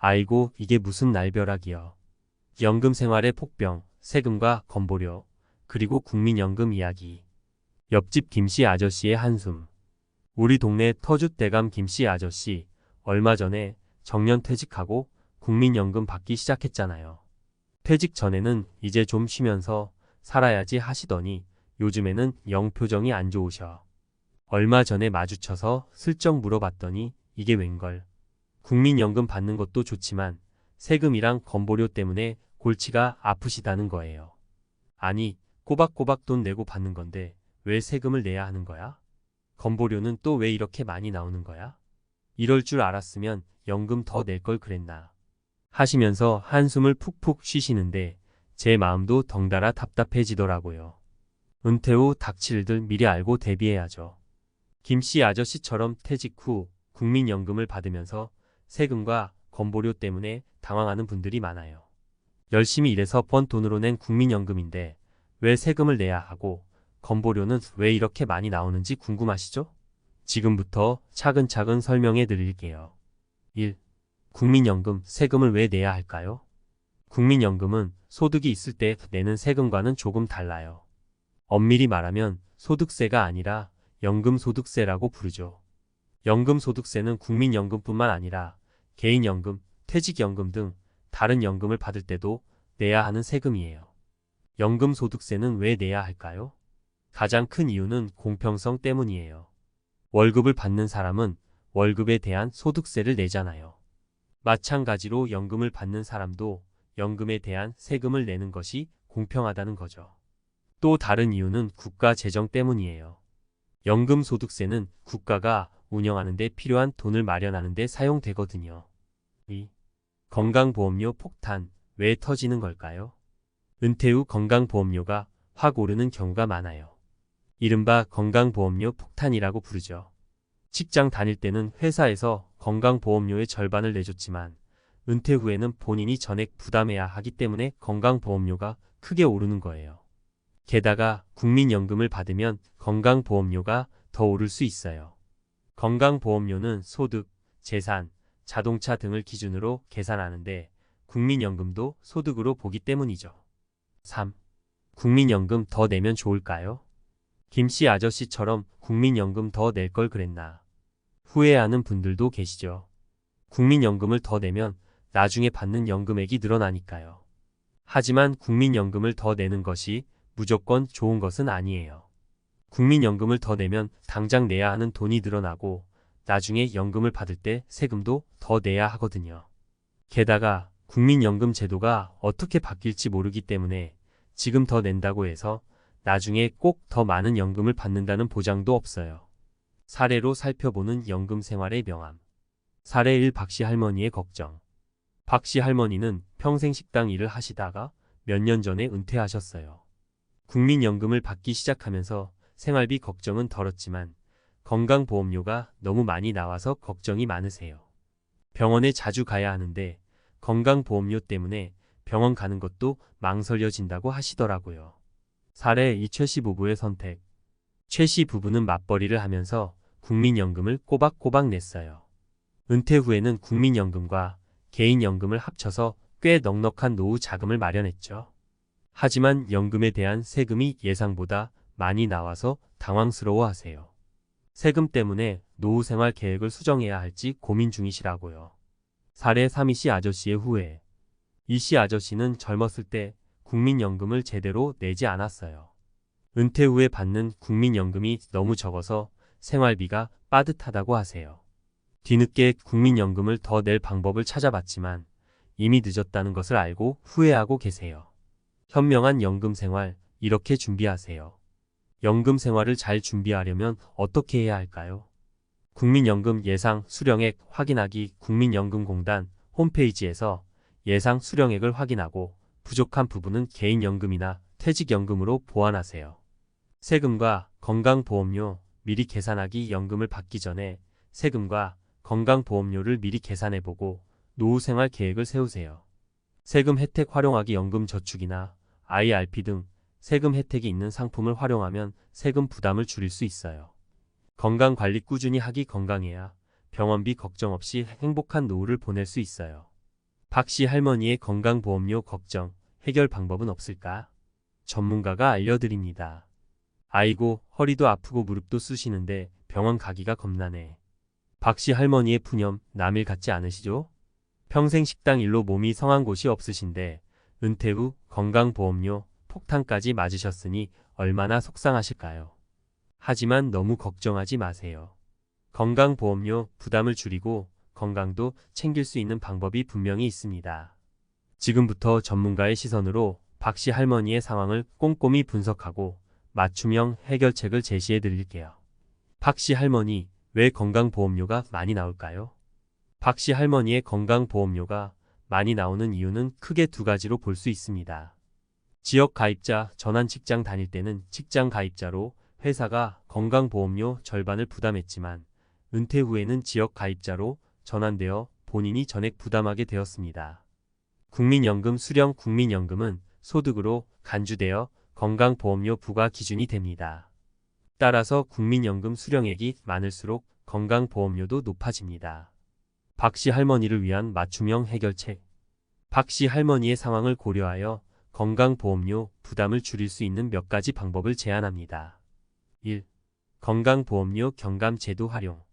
아이고 이게 무슨 날벼락이여. 연금 생활의 폭병, 세금과 건보료, 그리고 국민연금 이야기. 옆집 김씨 아저씨의 한숨. 우리 동네 터줏대감 김씨 아저씨 얼마 전에 정년퇴직하고 국민연금 받기 시작했잖아요. 퇴직 전에는 이제 좀 쉬면서 살아야지 하시더니 요즘에는 영 표정이 안 좋으셔. 얼마 전에 마주쳐서 슬쩍 물어봤더니 이게 웬걸. 국민연금 받는 것도 좋지만 세금이랑 건보료 때문에 골치가 아프시다는 거예요. 아니, 꼬박꼬박 돈 내고 받는 건데 왜 세금을 내야 하는 거야? 건보료는 또 왜 이렇게 많이 나오는 거야? 이럴 줄 알았으면 연금 더 낼 걸 그랬나. 하시면서 한숨을 푹푹 쉬시는데 제 마음도 덩달아 답답해지더라고요. 은퇴 후 닥칠 일들 미리 알고 대비해야죠. 김씨 아저씨처럼 퇴직 후 국민연금을 받으면서 세금과 건보료 때문에 당황하는 분들이 많아요. 열심히 일해서 번 돈으로 낸 국민연금인데 왜 세금을 내야 하고 건보료는 왜 이렇게 많이 나오는지 궁금하시죠? 지금부터 차근차근 설명해 드릴게요. 1. 국민연금 세금을 왜 내야 할까요? 국민연금은 소득이 있을 때 내는 세금과는 조금 달라요. 엄밀히 말하면 소득세가 아니라 연금소득세라고 부르죠. 연금소득세는 국민연금뿐만 아니라 개인연금, 퇴직연금 등 다른 연금을 받을 때도 내야 하는 세금이에요. 연금소득세는 왜 내야 할까요? 가장 큰 이유는 공평성 때문이에요. 월급을 받는 사람은 월급에 대한 소득세를 내잖아요. 마찬가지로 연금을 받는 사람도 연금에 대한 세금을 내는 것이 공평하다는 거죠. 또 다른 이유는 국가 재정 때문이에요. 연금소득세는 국가가 운영하는 데 필요한 돈을 마련하는 데 사용되거든요. 2. 건강보험료 폭탄, 왜 터지는 걸까요? 은퇴 후 건강보험료가 확 오르는 경우가 많아요. 이른바 건강보험료 폭탄이라고 부르죠. 직장 다닐 때는 회사에서 건강보험료의 절반을 내줬지만 은퇴 후에는 본인이 전액 부담해야 하기 때문에 건강보험료가 크게 오르는 거예요. 게다가 국민연금을 받으면 건강보험료가 더 오를 수 있어요. 건강보험료는 소득, 재산, 자동차 등을 기준으로 계산하는데 국민연금도 소득으로 보기 때문이죠. 3. 국민연금 더 내면 좋을까요? 김씨 아저씨처럼 국민연금 더 낼 걸 그랬나. 후회하는 분들도 계시죠. 국민연금을 더 내면 나중에 받는 연금액이 늘어나니까요. 하지만 국민연금을 더 내는 것이 무조건 좋은 것은 아니에요. 국민연금을 더 내면 당장 내야 하는 돈이 늘어나고 나중에 연금을 받을 때 세금도 더 내야 하거든요. 게다가 국민연금 제도가 어떻게 바뀔지 모르기 때문에 지금 더 낸다고 해서 나중에 꼭 더 많은 연금을 받는다는 보장도 없어요. 사례로 살펴보는 연금 생활의 명암. 사례 1. 박씨 할머니의 걱정. 박씨 할머니는 평생 식당 일을 하시다가 몇 년 전에 은퇴하셨어요. 국민연금을 받기 시작하면서 생활비 걱정은 덜었지만 건강보험료가 너무 많이 나와서 걱정이 많으세요. 병원에 자주 가야 하는데 건강보험료 때문에 병원 가는 것도 망설여진다고 하시더라고요. 사례 2. 최씨 부부의 선택. 최씨 부부는 맞벌이를 하면서 국민연금을 꼬박꼬박 냈어요. 은퇴 후에는 국민연금과 개인연금을 합쳐서 꽤 넉넉한 노후 자금을 마련했죠. 하지만 연금에 대한 세금이 예상보다 많이 나와서 당황스러워하세요. 세금 때문에 노후 생활 계획을 수정해야 할지 고민 중이시라고요. 사례 3. 이씨 아저씨의 후회. 이씨 아저씨는 젊었을 때 국민연금을 제대로 내지 않았어요. 은퇴 후에 받는 국민연금이 너무 적어서 생활비가 빠듯하다고 하세요. 뒤늦게 국민연금을 더 낼 방법을 찾아봤지만 이미 늦었다는 것을 알고 후회하고 계세요. 현명한 연금 생활, 이렇게 준비하세요. 연금 생활을 잘 준비하려면 어떻게 해야 할까요? 국민연금 예상 수령액 확인하기. 국민연금공단 홈페이지에서 예상 수령액을 확인하고 부족한 부분은 개인연금이나 퇴직연금으로 보완하세요. 세금과 건강보험료 미리 계산하기. 연금을 받기 전에 세금과 건강보험료를 미리 계산해보고 노후생활 계획을 세우세요. 세금 혜택 활용하기. 연금저축이나 IRP 등 세금 혜택이 있는 상품을 활용하면 세금 부담을 줄일 수 있어요. 건강관리 꾸준히 하기. 건강해야 병원비 걱정 없이 행복한 노후를 보낼 수 있어요. 박씨 할머니의 건강보험료 걱정, 해결 방법은 없을까? 전문가가 알려드립니다. 아이고, 허리도 아프고 무릎도 쑤시는데 병원 가기가 겁나네. 박씨 할머니의 푸념, 남일 같지 않으시죠? 평생 식당 일로 몸이 성한 곳이 없으신데 은퇴 후 건강보험료 폭탄까지 맞으셨으니 얼마나 속상하실까요? 하지만 너무 걱정하지 마세요. 건강보험료 부담을 줄이고 건강도 챙길 수 있는 방법이 분명히 있습니다. 지금부터 전문가의 시선으로 박씨 할머니의 상황을 꼼꼼히 분석하고 맞춤형 해결책을 제시해 드릴게요. 박씨 할머니, 왜 건강보험료가 많이 나올까요? 박씨 할머니의 건강보험료가 많이 나오는 이유는 크게 두 가지로 볼 수 있습니다. 지역 가입자, 전환 직장 다닐 때는 직장 가입자로 회사가 건강보험료 절반을 부담했지만 은퇴 후에는 지역 가입자로 전환되어 본인이 전액 부담하게 되었습니다. 국민연금 수령 국민연금은 소득으로 간주되어 건강보험료 부과 기준이 됩니다. 따라서 국민연금 수령액이 많을수록 건강보험료도 높아집니다. 박씨 할머니를 위한 맞춤형 해결책. 박씨 할머니의 상황을 고려하여 건강보험료 부담을 줄일 수 있는 몇 가지 방법을 제안합니다. 1. 건강보험료 경감제도 활용.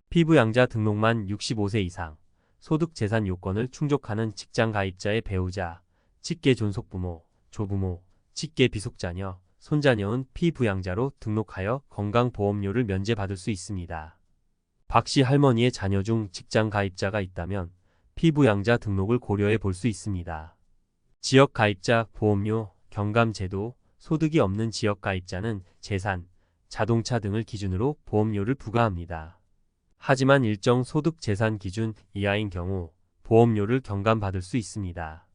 피부양자 등록만 65세 이상, 소득재산 요건을 충족하는 직장 가입자의 배우자, 직계 존속부모, 조부모, 직계 비속자녀, 손자녀는 피부양자로 등록하여 건강보험료를 면제받을 수 있습니다. 박씨 할머니의 자녀 중 직장 가입자가 있다면 피부양자 등록을 고려해 볼 수 있습니다. 지역 가입자 보험료 경감제도. 소득이 없는 지역 가입자는 재산, 자동차 등을 기준으로 보험료를 부과합니다. 하지만 일정 소득 재산 기준 이하인 경우 보험료를 경감받을 수 있습니다.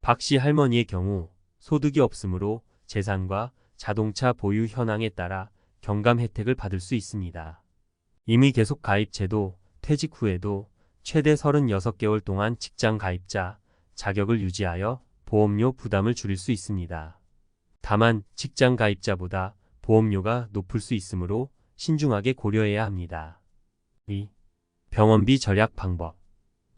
박씨 할머니의 경우 소득이 없으므로 재산과 자동차 보유 현황에 따라 경감 혜택을 받을 수 있습니다. 임의 계속 가입 제도. 퇴직 후에도 최대 36개월 동안 직장 가입자 자격을 유지하여 보험료 부담을 줄일 수 있습니다. 다만 직장 가입자보다 보험료가 높을 수 있으므로 신중하게 고려해야 합니다. 2. 병원비 절약 방법.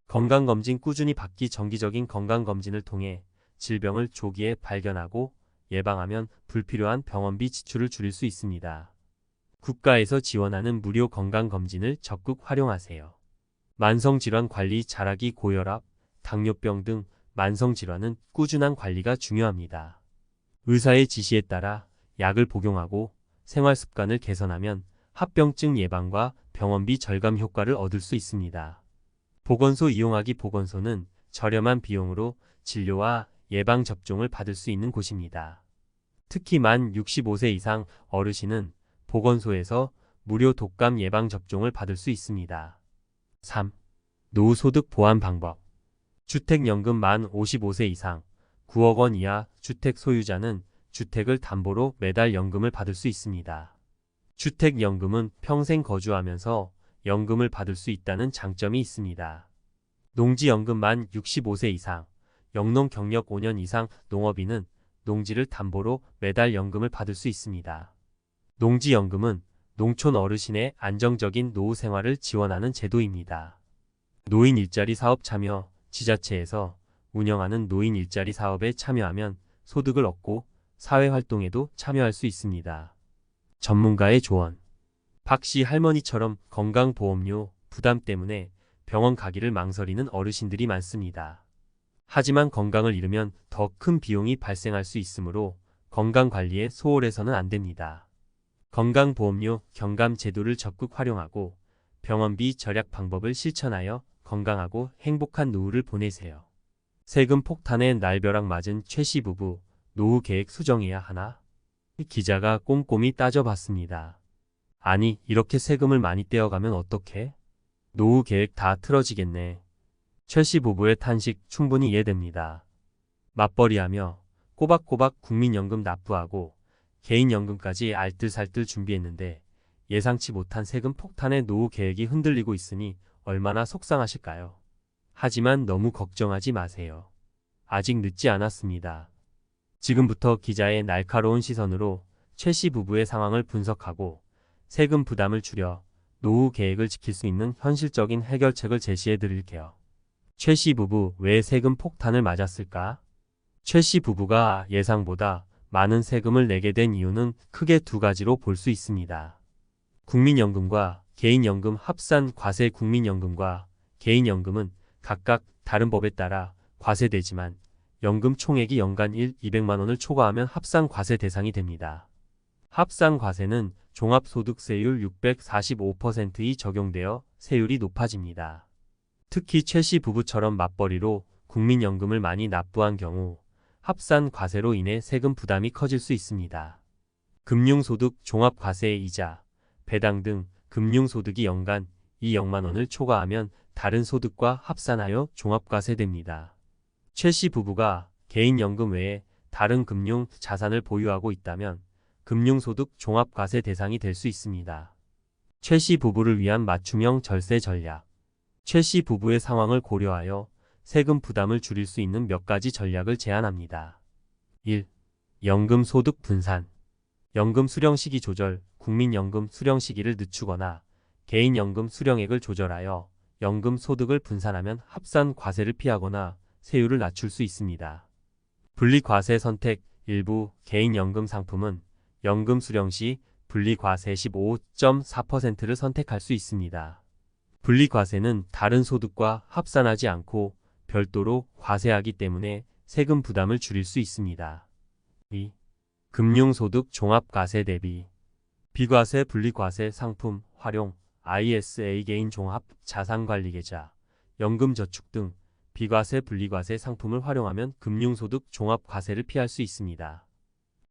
건강검진 꾸준히 받기. 정기적인 건강검진을 통해 질병을 조기에 발견하고 예방하면 불필요한 병원비 지출을 줄일 수 있습니다. 국가에서 지원하는 무료 건강검진을 적극 활용하세요. 만성질환 관리 잘하기. 고혈압, 당뇨병 등 만성질환은 꾸준한 관리가 중요합니다. 의사의 지시에 따라 약을 복용하고 생활습관을 개선하면 합병증 예방과 병원비 절감 효과를 얻을 수 있습니다. 보건소 이용하기. 보건소는 저렴한 비용으로 진료와 예방접종을 받을 수 있는 곳입니다. 특히 만 65세 이상 어르신은 보건소에서 무료 독감 예방접종을 받을 수 있습니다. 3. 노후소득 보완 방법. 주택연금. 만 55세 이상 9억 원 이하 주택 소유자는 주택을 담보로 매달 연금을 받을 수 있습니다. 주택연금은 평생 거주하면서 연금을 받을 수 있다는 장점이 있습니다. 농지연금. 만 65세 이상 영농 경력 5년 이상 농업인은 농지를 담보로 매달 연금을 받을 수 있습니다. 농지연금은 농촌 어르신의 안정적인 노후 생활을 지원하는 제도입니다. 노인 일자리 사업 참여. 지자체에서 운영하는 노인 일자리 사업에 참여하면 소득을 얻고 사회활동에도 참여할 수 있습니다. 전문가의 조언. 박씨 할머니처럼 건강보험료 부담 때문에 병원 가기를 망설이는 어르신들이 많습니다. 하지만 건강을 잃으면 더 큰 비용이 발생할 수 있으므로 건강관리에 소홀해서는 안 됩니다. 건강보험료 경감 제도를 적극 활용하고 병원비 절약 방법을 실천하여 건강하고 행복한 노후를 보내세요. 세금 폭탄에 날벼락 맞은 최씨 부부, 노후 계획 수정해야 하나? 기자가 꼼꼼히 따져봤습니다. 아니, 이렇게 세금을 많이 떼어가면 어떡해? 노후 계획 다 틀어지겠네. 최씨 부부의 탄식 충분히 이해됩니다. 맞벌이하며 꼬박꼬박 국민연금 납부하고 개인연금까지 알뜰살뜰 준비했는데 예상치 못한 세금 폭탄에 노후 계획이 흔들리고 있으니 얼마나 속상하실까요? 하지만 너무 걱정하지 마세요. 아직 늦지 않았습니다. 지금부터 기자의 날카로운 시선으로 최씨 부부의 상황을 분석하고 세금 부담을 줄여 노후 계획을 지킬 수 있는 현실적인 해결책을 제시해 드릴게요. 최 씨 부부 왜 세금 폭탄을 맞았을까? 최 씨 부부가 예상보다 많은 세금을 내게 된 이유는 크게 두 가지로 볼 수 있습니다. 국민연금과 개인연금 합산 과세. 국민연금과 개인연금은 각각 다른 법에 따라 과세되지만 연금 총액이 연간 200만 원을 초과하면 합산 과세 대상이 됩니다. 합산 과세는 종합소득세율 645%이 적용되어 세율이 높아집니다. 특히 최 씨 부부처럼 맞벌이로 국민연금을 많이 납부한 경우 합산 과세로 인해 세금 부담이 커질 수 있습니다. 금융소득 종합과세 이자, 배당 등 금융소득이 연간 2억만 원을 초과하면 다른 소득과 합산하여 종합과세됩니다. 최 씨 부부가 개인연금 외에 다른 금융 자산을 보유하고 있다면 금융소득 종합과세 대상이 될 수 있습니다. 최 씨 부부를 위한 맞춤형 절세 전략. 최 씨 부부의 상황을 고려하여 세금 부담을 줄일 수 있는 몇 가지 전략을 제안합니다. 1. 연금 소득 분산. 연금 수령 시기 조절. 국민연금 수령 시기를 늦추거나 개인연금 수령액을 조절하여 연금 소득을 분산하면 합산 과세를 피하거나 세율을 낮출 수 있습니다. 분리과세 선택. 일부 개인연금 상품은 연금 수령 시 분리과세 15.4%를 선택할 수 있습니다. 분리과세는 다른 소득과 합산하지 않고 별도로 과세하기 때문에 세금 부담을 줄일 수 있습니다. 2. 금융소득 종합과세 대비. 비과세 분리과세 상품 활용. ISA 개인 종합 자산관리계좌, 연금저축 등 비과세 분리과세 상품을 활용하면 금융소득 종합과세를 피할 수 있습니다.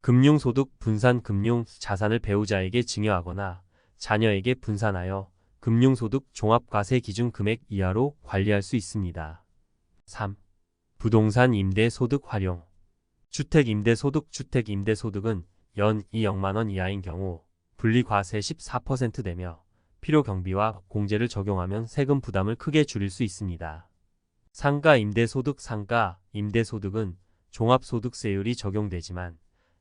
금융소득 분산. 금융 자산을 배우자에게 증여하거나 자녀에게 분산하여 금융소득 종합과세 기준 금액 이하로 관리할 수 있습니다. 3. 부동산 임대소득 활용. 주택임대소득. 주택임대소득은 연 2억만 원 이하인 경우 분리과세 14% 되며 필요경비와 공제를 적용하면 세금 부담을 크게 줄일 수 있습니다. 상가임대소득. 상가임대소득은 종합소득세율이 적용되지만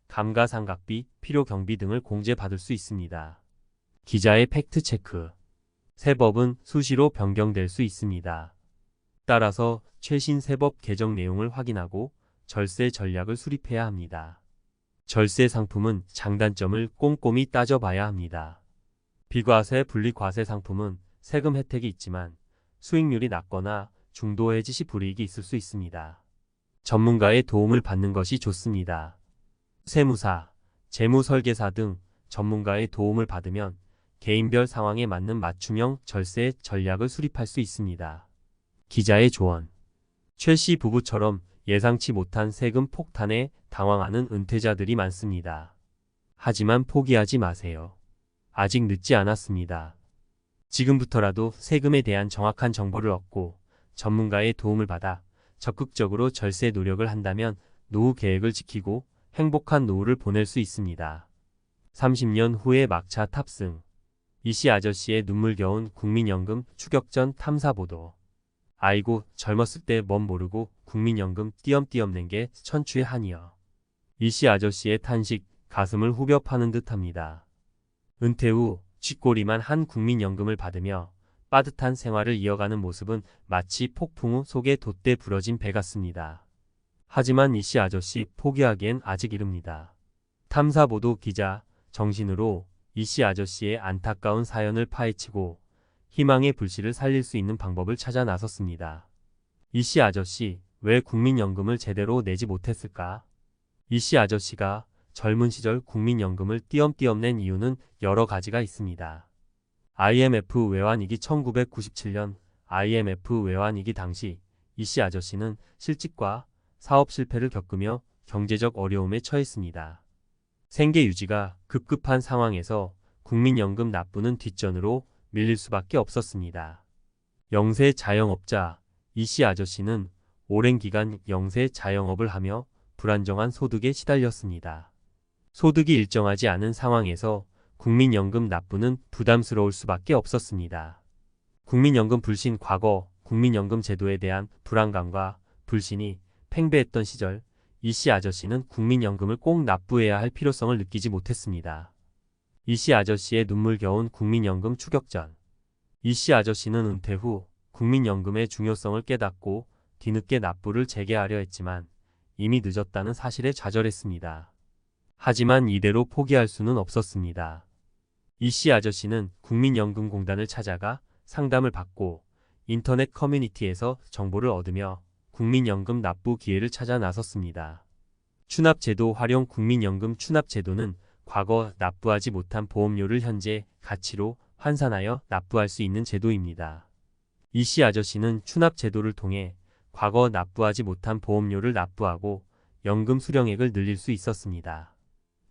감가상각비, 필요경비 등을 공제받을 수 있습니다. 기자의 팩트체크. 세법은 수시로 변경될 수 있습니다. 따라서 최신 세법 개정 내용을 확인하고 절세 전략을 수립해야 합니다. 절세 상품은 장단점을 꼼꼼히 따져봐야 합니다. 비과세 분리과세 상품은 세금 혜택이 있지만 수익률이 낮거나 중도 해지 시 불이익이 있을 수 있습니다. 전문가의 도움을 받는 것이 좋습니다. 세무사, 재무설계사 등 전문가의 도움을 받으면 개인별 상황에 맞는 맞춤형 절세 전략을 수립할 수 있습니다. 기자의 조언. 최 씨 부부처럼 예상치 못한 세금 폭탄에 당황하는 은퇴자들이 많습니다. 하지만 포기하지 마세요. 아직 늦지 않았습니다. 지금부터라도 세금에 대한 정확한 정보를 얻고 전문가의 도움을 받아 적극적으로 절세 노력을 한다면 노후 계획을 지키고 행복한 노후를 보낼 수 있습니다. 30년 후에 막차 탑승. 이씨 아저씨의 눈물겨운 국민연금 추격 전 탐사보도. 아이고 젊었을 때 뭔 모르고 국민연금 띄엄띄엄 낸 게 천추의 한이여. 이씨 아저씨의 탄식 가슴을 후벼 파는 듯합니다. 은퇴 후 쥐꼬리만 한 국민연금을 받으며 빠듯한 생활을 이어가는 모습은 마치 폭풍 우 속에 돛대 부러진 배 같습니다. 하지만 이씨 아저씨 포기하기엔 아직 이릅니다. 탐사보도 기자 정신으로 이씨 아저씨의 안타까운 사연을 파헤치고 희망의 불씨를 살릴 수 있는 방법을 찾아 나섰습니다. 이씨 아저씨 왜 국민연금을 제대로 내지 못했을까? 이씨 아저씨가 젊은 시절 국민연금을 띄엄띄엄 낸 이유는 여러 가지가 있습니다. IMF 외환위기. 1997년 IMF 외환위기 당시 이씨 아저씨는 실직과 사업 실패를 겪으며 경제적 어려움에 처했습니다. 생계 유지가 급급한 상황에서 국민연금 납부는 뒷전으로 밀릴 수밖에 없었습니다. 영세 자영업자. 이씨 아저씨는 오랜 기간 영세 자영업을 하며 불안정한 소득에 시달렸습니다. 소득이 일정하지 않은 상황에서 국민연금 납부는 부담스러울 수밖에 없었습니다. 국민연금 불신. 과거 국민연금 제도에 대한 불안감과 불신이 팽배했던 시절 이씨 아저씨는 국민연금을 꼭 납부해야 할 필요성을 느끼지 못했습니다. 이씨 아저씨의 눈물겨운 국민연금 추격 전. 이씨 아저씨는 은퇴 후 국민연금의 중요성을 깨닫고 뒤늦게 납부를 재개하려 했지만 이미 늦었다는 사실에 좌절했습니다. 하지만 이대로 포기할 수는 없었습니다. 이씨 아저씨는 국민연금공단을 찾아가 상담을 받고 인터넷 커뮤니티에서 정보를 얻으며 국민연금 납부 기회를 찾아 나섰습니다. 추납제도 활용. 국민연금 추납제도는 과거 납부하지 못한 보험료를 현재 가치로 환산하여 납부할 수 있는 제도입니다. 이씨 아저씨는 추납제도를 통해 과거 납부하지 못한 보험료를 납부하고 연금 수령액을 늘릴 수 있었습니다.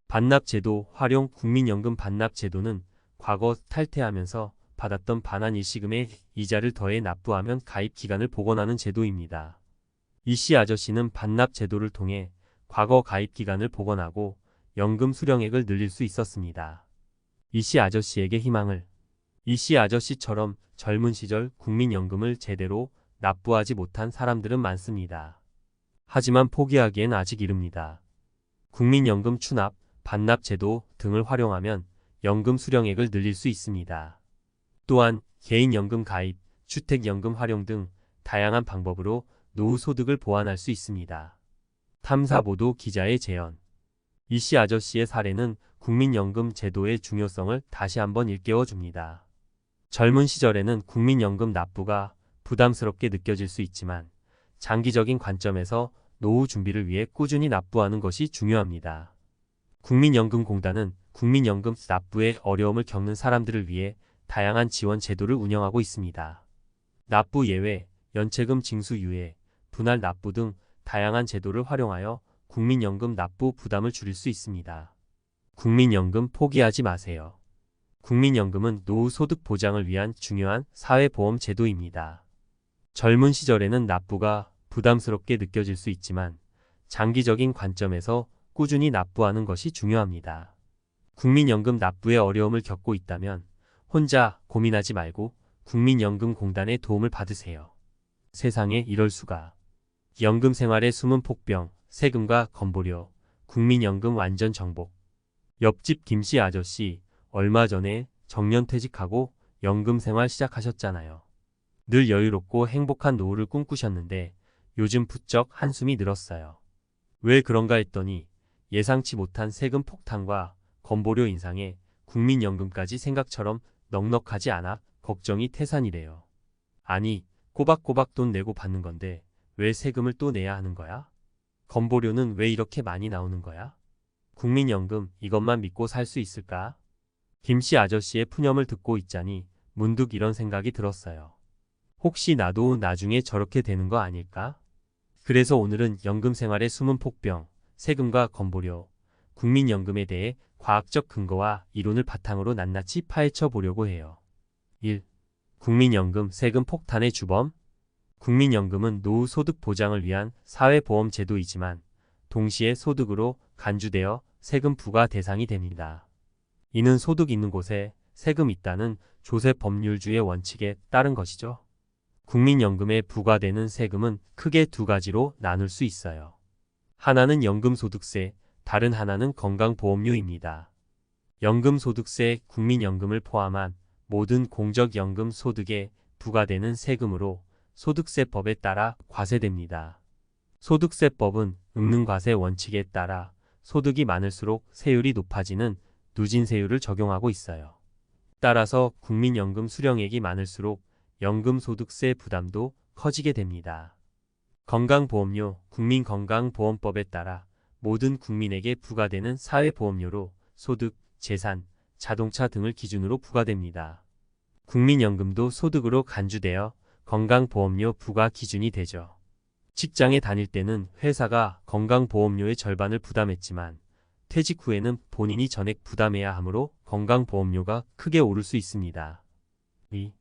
반납제도 활용. 국민연금 반납제도는 과거 탈퇴하면서 받았던 반환 일시금에 이자를 더해 납부하면 가입 기간을 복원하는 제도입니다. 이씨 아저씨는 반납제도를 통해 과거 가입 기간을 복원하고 연금 수령액을 늘릴 수 있었습니다. 이씨 아저씨에게 희망을. 이씨 아저씨처럼 젊은 시절 국민연금을 제대로 납부하지 못한 사람들은 많습니다. 하지만 포기하기엔 아직 이릅니다. 국민연금 추납, 반납제도 등을 활용하면 연금 수령액을 늘릴 수 있습니다. 또한 개인연금 가입, 주택연금 활용 등 다양한 방법으로 노후 소득을 보완할 수 있습니다. 탐사보도 기자의 재연. 이씨 아저씨의 사례는 국민연금 제도의 중요성을 다시 한번 일깨워 줍니다. 젊은 시절에는 국민연금 납부가 부담스럽게 느껴질 수 있지만 장기적인 관점에서 노후 준비를 위해 꾸준히 납부하는 것이 중요합니다. 국민연금공단은 국민연금 납부에 어려움을 겪는 사람들을 위해 다양한 지원 제도를 운영하고 있습니다. 납부 예외, 연체금 징수 유예, 분할 납부 등 다양한 제도를 활용하여 국민연금 납부 부담을 줄일 수 있습니다. 국민연금 포기하지 마세요. 국민연금은 노후 소득 보장을 위한 중요한 사회보험 제도입니다. 젊은 시절에는 납부가 부담스럽게 느껴질 수 있지만 장기적인 관점에서 꾸준히 납부하는 것이 중요합니다. 국민연금 납부에 어려움을 겪고 있다면 혼자 고민하지 말고 국민연금공단의 도움을 받으세요. 세상에 이럴 수가. 연금 생활의 숨은 폭병, 세금과 건보료, 국민연금 완전 정복. 옆집 김씨 아저씨, 얼마 전에 정년퇴직하고 연금 생활 시작하셨잖아요. 늘 여유롭고 행복한 노후를 꿈꾸셨는데 요즘 부쩍 한숨이 늘었어요. 왜 그런가 했더니 예상치 못한 세금 폭탄과 건보료 인상에 국민연금까지 생각처럼 넉넉하지 않아 걱정이 태산이래요. 아니, 꼬박꼬박 돈 내고 받는 건데 왜 세금을 또 내야 하는 거야? 건보료는 왜 이렇게 많이 나오는 거야? 국민연금 이것만 믿고 살 수 있을까? 김씨 아저씨의 푸념을 듣고 있자니 문득 이런 생각이 들었어요. 혹시 나도 나중에 저렇게 되는 거 아닐까? 그래서 오늘은 연금 생활의 숨은 폭병, 세금과 건보료, 국민연금에 대해 과학적 근거와 이론을 바탕으로 낱낱이 파헤쳐 보려고 해요. 1. 국민연금 세금 폭탄의 주범. 국민연금은 노후 소득 보장을 위한 사회보험 제도이지만 동시에 소득으로 간주되어 세금 부과 대상이 됩니다. 이는 소득 있는 곳에 세금 있다는 조세 법률주의 원칙에 따른 것이죠. 국민연금에 부과되는 세금은 크게 두 가지로 나눌 수 있어요. 하나는 연금소득세, 다른 하나는 건강보험료입니다. 연금소득세, 국민연금을 포함한 모든 공적연금 소득에 부과되는 세금으로 소득세법에 따라 과세됩니다. 소득세법은 읍는과세 원칙에 따라 소득이 많을수록 세율이 높아지는 누진세율을 적용하고 있어요. 따라서 국민연금 수령액이 많을수록 연금소득세 부담도 커지게 됩니다. 건강보험료, 국민건강보험법에 따라 모든 국민에게 부과되는 사회보험료로 소득, 재산, 자동차 등을 기준으로 부과됩니다. 국민연금도 소득으로 간주되어 건강보험료 부과 기준이 되죠. 직장에 다닐 때는 회사가 건강보험료의 절반을 부담했지만 퇴직 후에는 본인이 전액 부담해야 하므로 건강보험료가 크게 오를 수 있습니다. 2.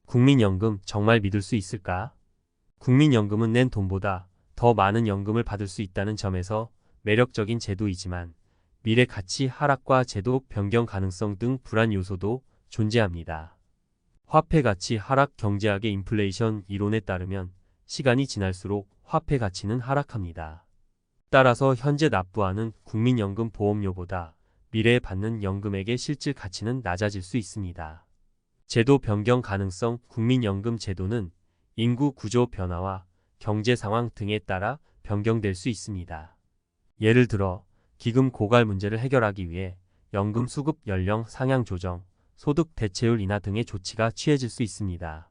국민연금 정말 믿을 수 있을까? 국민연금은 낸 돈보다 더 많은 연금을 받을 수 있다는 점에서 매력적인 제도이지만 미래 가치 하락과 제도 변경 가능성 등 불안 요소도 존재합니다. 화폐 가치 하락. 경제학의 인플레이션 이론에 따르면 시간이 지날수록 화폐 가치는 하락합니다. 따라서 현재 납부하는 국민연금 보험료보다 미래에 받는 연금액의 실질 가치는 낮아질 수 있습니다. 제도 변경 가능성. 국민연금 제도는 인구 구조 변화와 경제 상황 등에 따라 변경될 수 있습니다. 예를 들어 기금 고갈 문제를 해결하기 위해 연금 수급 연령 상향 조정, 소득 대체율 인하 등의 조치가 취해질 수 있습니다.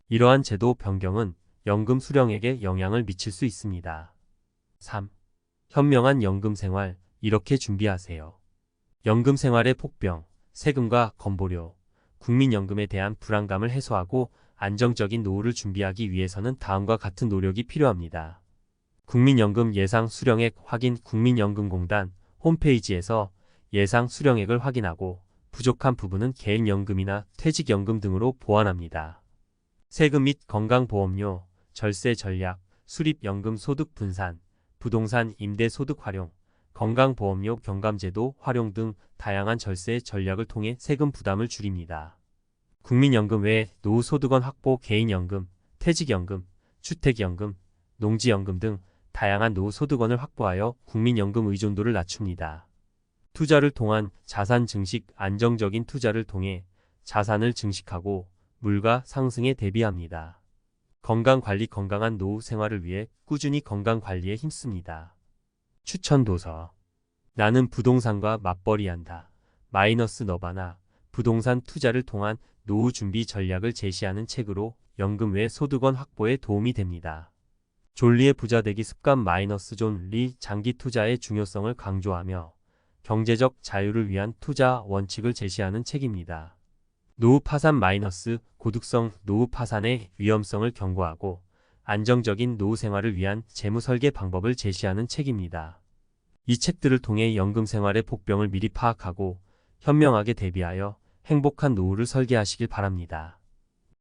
이러한 제도 변경은 연금 수령액에 영향을 미칠 수 있습니다. 3. 현명한 연금 생활, 이렇게 준비하세요. 연금 생활의 폭병, 세금과 건보료, 국민연금에 대한 불안감을 해소하고 안정적인 노후를 준비하기 위해서는 다음과 같은 노력이 필요합니다. 국민연금 예상 수령액 확인. 국민연금공단 홈페이지에서 예상 수령액을 확인하고 부족한 부분은 개인연금이나 퇴직연금 등으로 보완합니다. 세금 및 건강보험료, 절세 전략, 수립연금 소득 분산, 부동산 임대 소득 활용, 건강보험료 경감제도 활용 등 다양한 절세 전략을 통해 세금 부담을 줄입니다. 국민연금 외에 노후소득원 확보, 개인연금, 퇴직연금, 주택연금, 농지연금 등 다양한 노후소득원을 확보하여 국민연금 의존도를 낮춥니다. 투자를 통한 자산 증식, 안정적인 투자를 통해 자산을 증식하고 물가 상승에 대비합니다. 건강관리, 건강한 노후 생활을 위해 꾸준히 건강관리에 힘씁니다. 추천 도서. 나는 부동산과 맞벌이한다. 마이너스 너바나 부동산 투자를 통한 노후 준비 전략을 제시하는 책으로 연금 외 소득원 확보에 도움이 됩니다. 존리의 부자되기 습관. 마이너스 존 리 장기 투자의 중요성을 강조하며 경제적 자유를 위한 투자 원칙을 제시하는 책입니다. 노후 파산. 마이너스 고득성. 노후 파산의 위험성을 경고하고 안정적인 노후 생활을 위한 재무 설계 방법을 제시하는 책입니다. 이 책들을 통해 연금 생활의 폭병을 미리 파악하고 현명하게 대비하여 행복한 노후를 설계하시길 바랍니다.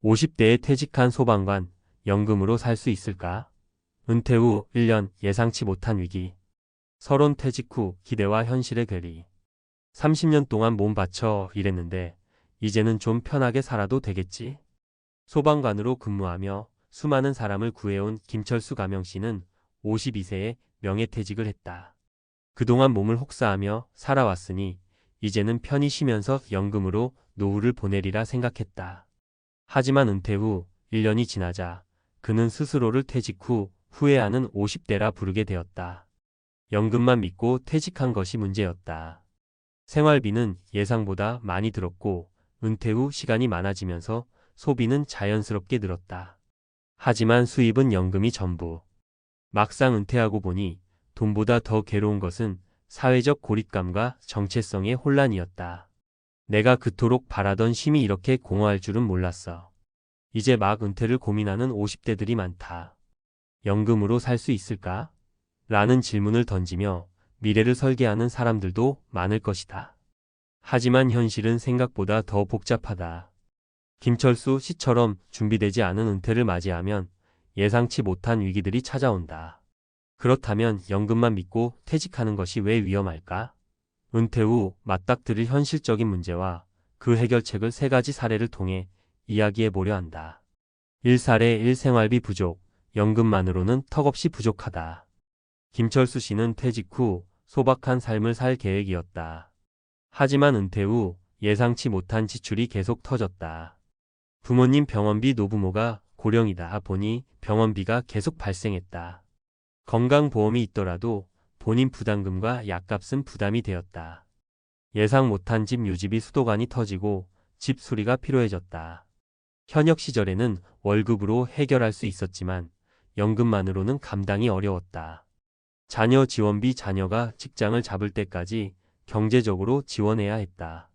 50대에 퇴직한 소방관, 연금으로 살 수 있을까? 은퇴 후 1년, 예상치 못한 위기. 서론. 퇴직 후 기대와 현실의 괴리. 30년 동안 몸 바쳐 일했는데 이제는 좀 편하게 살아도 되겠지? 소방관으로 근무하며 수많은 사람을 구해온 김철수 가명씨는 52세에 명예퇴직을 했다. 그동안 몸을 혹사하며 살아왔으니 이제는 편히 쉬면서 연금으로 노후를 보내리라 생각했다. 하지만 은퇴 후 1년이 지나자 그는 스스로를 퇴직 후 후회하는 50대라 부르게 되었다. 연금만 믿고 퇴직한 것이 문제였다. 생활비는 예상보다 많이 들었고 은퇴 후 시간이 많아지면서 소비는 자연스럽게 늘었다. 하지만 수입은 연금이 전부. 막상 은퇴하고 보니 돈보다 더 괴로운 것은 사회적 고립감과 정체성의 혼란이었다. 내가 그토록 바라던 쉼이 이렇게 공허할 줄은 몰랐어. 이제 막 은퇴를 고민하는 50대들이 많다. 연금으로 살 수 있을까? 라는 질문을 던지며 미래를 설계하는 사람들도 많을 것이다. 하지만 현실은 생각보다 더 복잡하다. 김철수 씨처럼 준비되지 않은 은퇴를 맞이하면 예상치 못한 위기들이 찾아온다. 그렇다면 연금만 믿고 퇴직하는 것이 왜 위험할까? 은퇴 후 맞닥뜨릴 현실적인 문제와 그 해결책을 3가지 사례를 통해 이야기해 보려 한다. 1. 사례 1. 생활비 부족. 연금만으로는 턱없이 부족하다. 김철수 씨는 퇴직 후 소박한 삶을 살 계획이었다. 하지만 은퇴 후 예상치 못한 지출이 계속 터졌다. 부모님 병원비, 노부모가 고령이다 보니 병원비가 계속 발생했다. 건강보험이 있더라도 본인 부담금과 약값은 부담이 되었다. 예상 못한 집 유지비, 수도관이 터지고 집 수리가 필요해졌다. 현역 시절에는 월급으로 해결할 수 있었지만 연금만으로는 감당이 어려웠다. 자녀 지원비, 자녀가 직장을 잡을 때까지 경제적으로 지원해야 했다.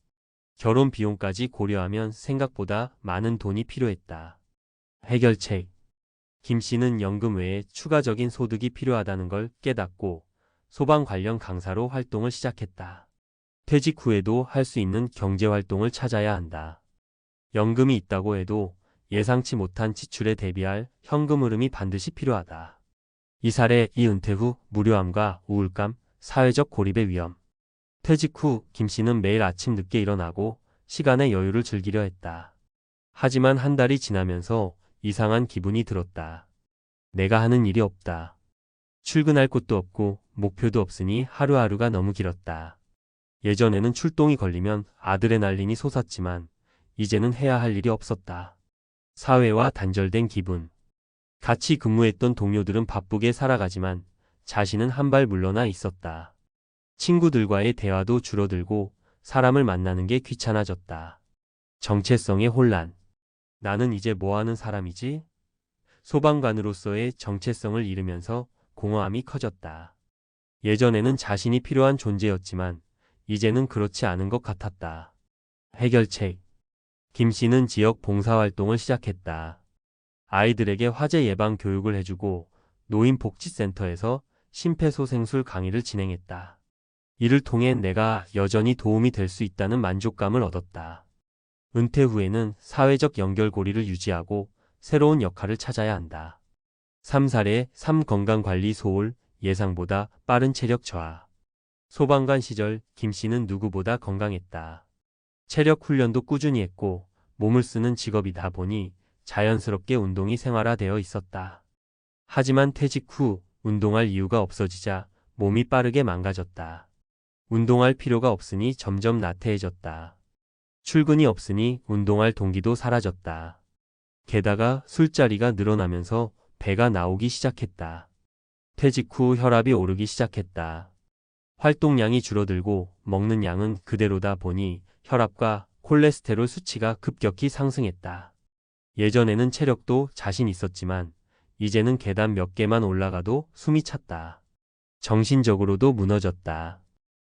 결혼 비용까지 고려하면 생각보다 많은 돈이 필요했다. 해결책. 김 씨는 연금 외에 추가적인 소득이 필요하다는 걸 깨닫고 소방 관련 강사로 활동을 시작했다. 퇴직 후에도 할 수 있는 경제활동을 찾아야 한다. 연금이 있다고 해도 예상치 못한 지출에 대비할 현금 흐름이 반드시 필요하다. 이 사례. 이 은퇴 후 무료함과 우울감, 사회적 고립의 위험. 퇴직 후 김 씨는 매일 아침 늦게 일어나고 시간의 여유를 즐기려 했다. 하지만 한 달이 지나면서 이상한 기분이 들었다. 내가 하는 일이 없다. 출근할 곳도 없고 목표도 없으니 하루하루가 너무 길었다. 예전에는 출동이 걸리면 아드레날린이 솟았지만 이제는 해야 할 일이 없었다. 사회와 단절된 기분. 같이 근무했던 동료들은 바쁘게 살아가지만 자신은 한 발 물러나 있었다. 친구들과의 대화도 줄어들고 사람을 만나는 게 귀찮아졌다. 정체성의 혼란. 나는 이제 뭐 하는 사람이지? 소방관으로서의 정체성을 잃으면서 공허함이 커졌다. 예전에는 자신이 필요한 존재였지만 이제는 그렇지 않은 것 같았다. 해결책. 김 씨는 지역 봉사활동을 시작했다. 아이들에게 화재 예방 교육을 해주고 노인복지센터에서 심폐소생술 강의를 진행했다. 이를 통해 내가 여전히 도움이 될 수 있다는 만족감을 얻었다. 은퇴 후에는 사회적 연결고리를 유지하고 새로운 역할을 찾아야 한다. 3사례 3 건강관리 소홀, 예상보다 빠른 체력 저하. 소방관 시절 김 씨는 누구보다 건강했다. 체력 훈련도 꾸준히 했고 몸을 쓰는 직업이다 보니 자연스럽게 운동이 생활화되어 있었다. 하지만 퇴직 후 운동할 이유가 없어지자 몸이 빠르게 망가졌다. 운동할 필요가 없으니 점점 나태해졌다. 출근이 없으니 운동할 동기도 사라졌다. 게다가 술자리가 늘어나면서 배가 나오기 시작했다. 퇴직 후 혈압이 오르기 시작했다. 활동량이 줄어들고 먹는 양은 그대로다 보니 혈압과 콜레스테롤 수치가 급격히 상승했다. 예전에는 체력도 자신 있었지만 이제는 계단 몇 개만 올라가도 숨이 찼다. 정신적으로도 무너졌다.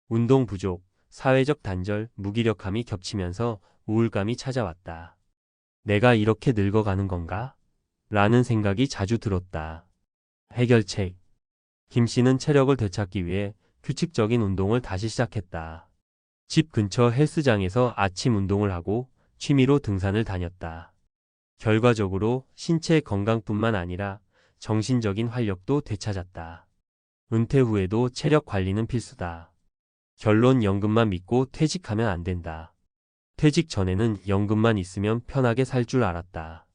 운동 부족, 사회적 단절, 무기력함이 겹치면서 우울감이 찾아왔다. 내가 이렇게 늙어가는 건가? 라는 생각이 자주 들었다. 해결책. 김 씨는 체력을 되찾기 위해 규칙적인 운동을 다시 시작했다. 집 근처 헬스장에서 아침 운동을 하고 취미로 등산을 다녔다. 결과적으로 신체 건강뿐만 아니라 정신적인 활력도 되찾았다. 은퇴 후에도 체력 관리는 필수다. 결론 연금만 믿고 퇴직하면 안 된다. 퇴직 전에는 연금만 있으면 편하게 살 줄 알았다.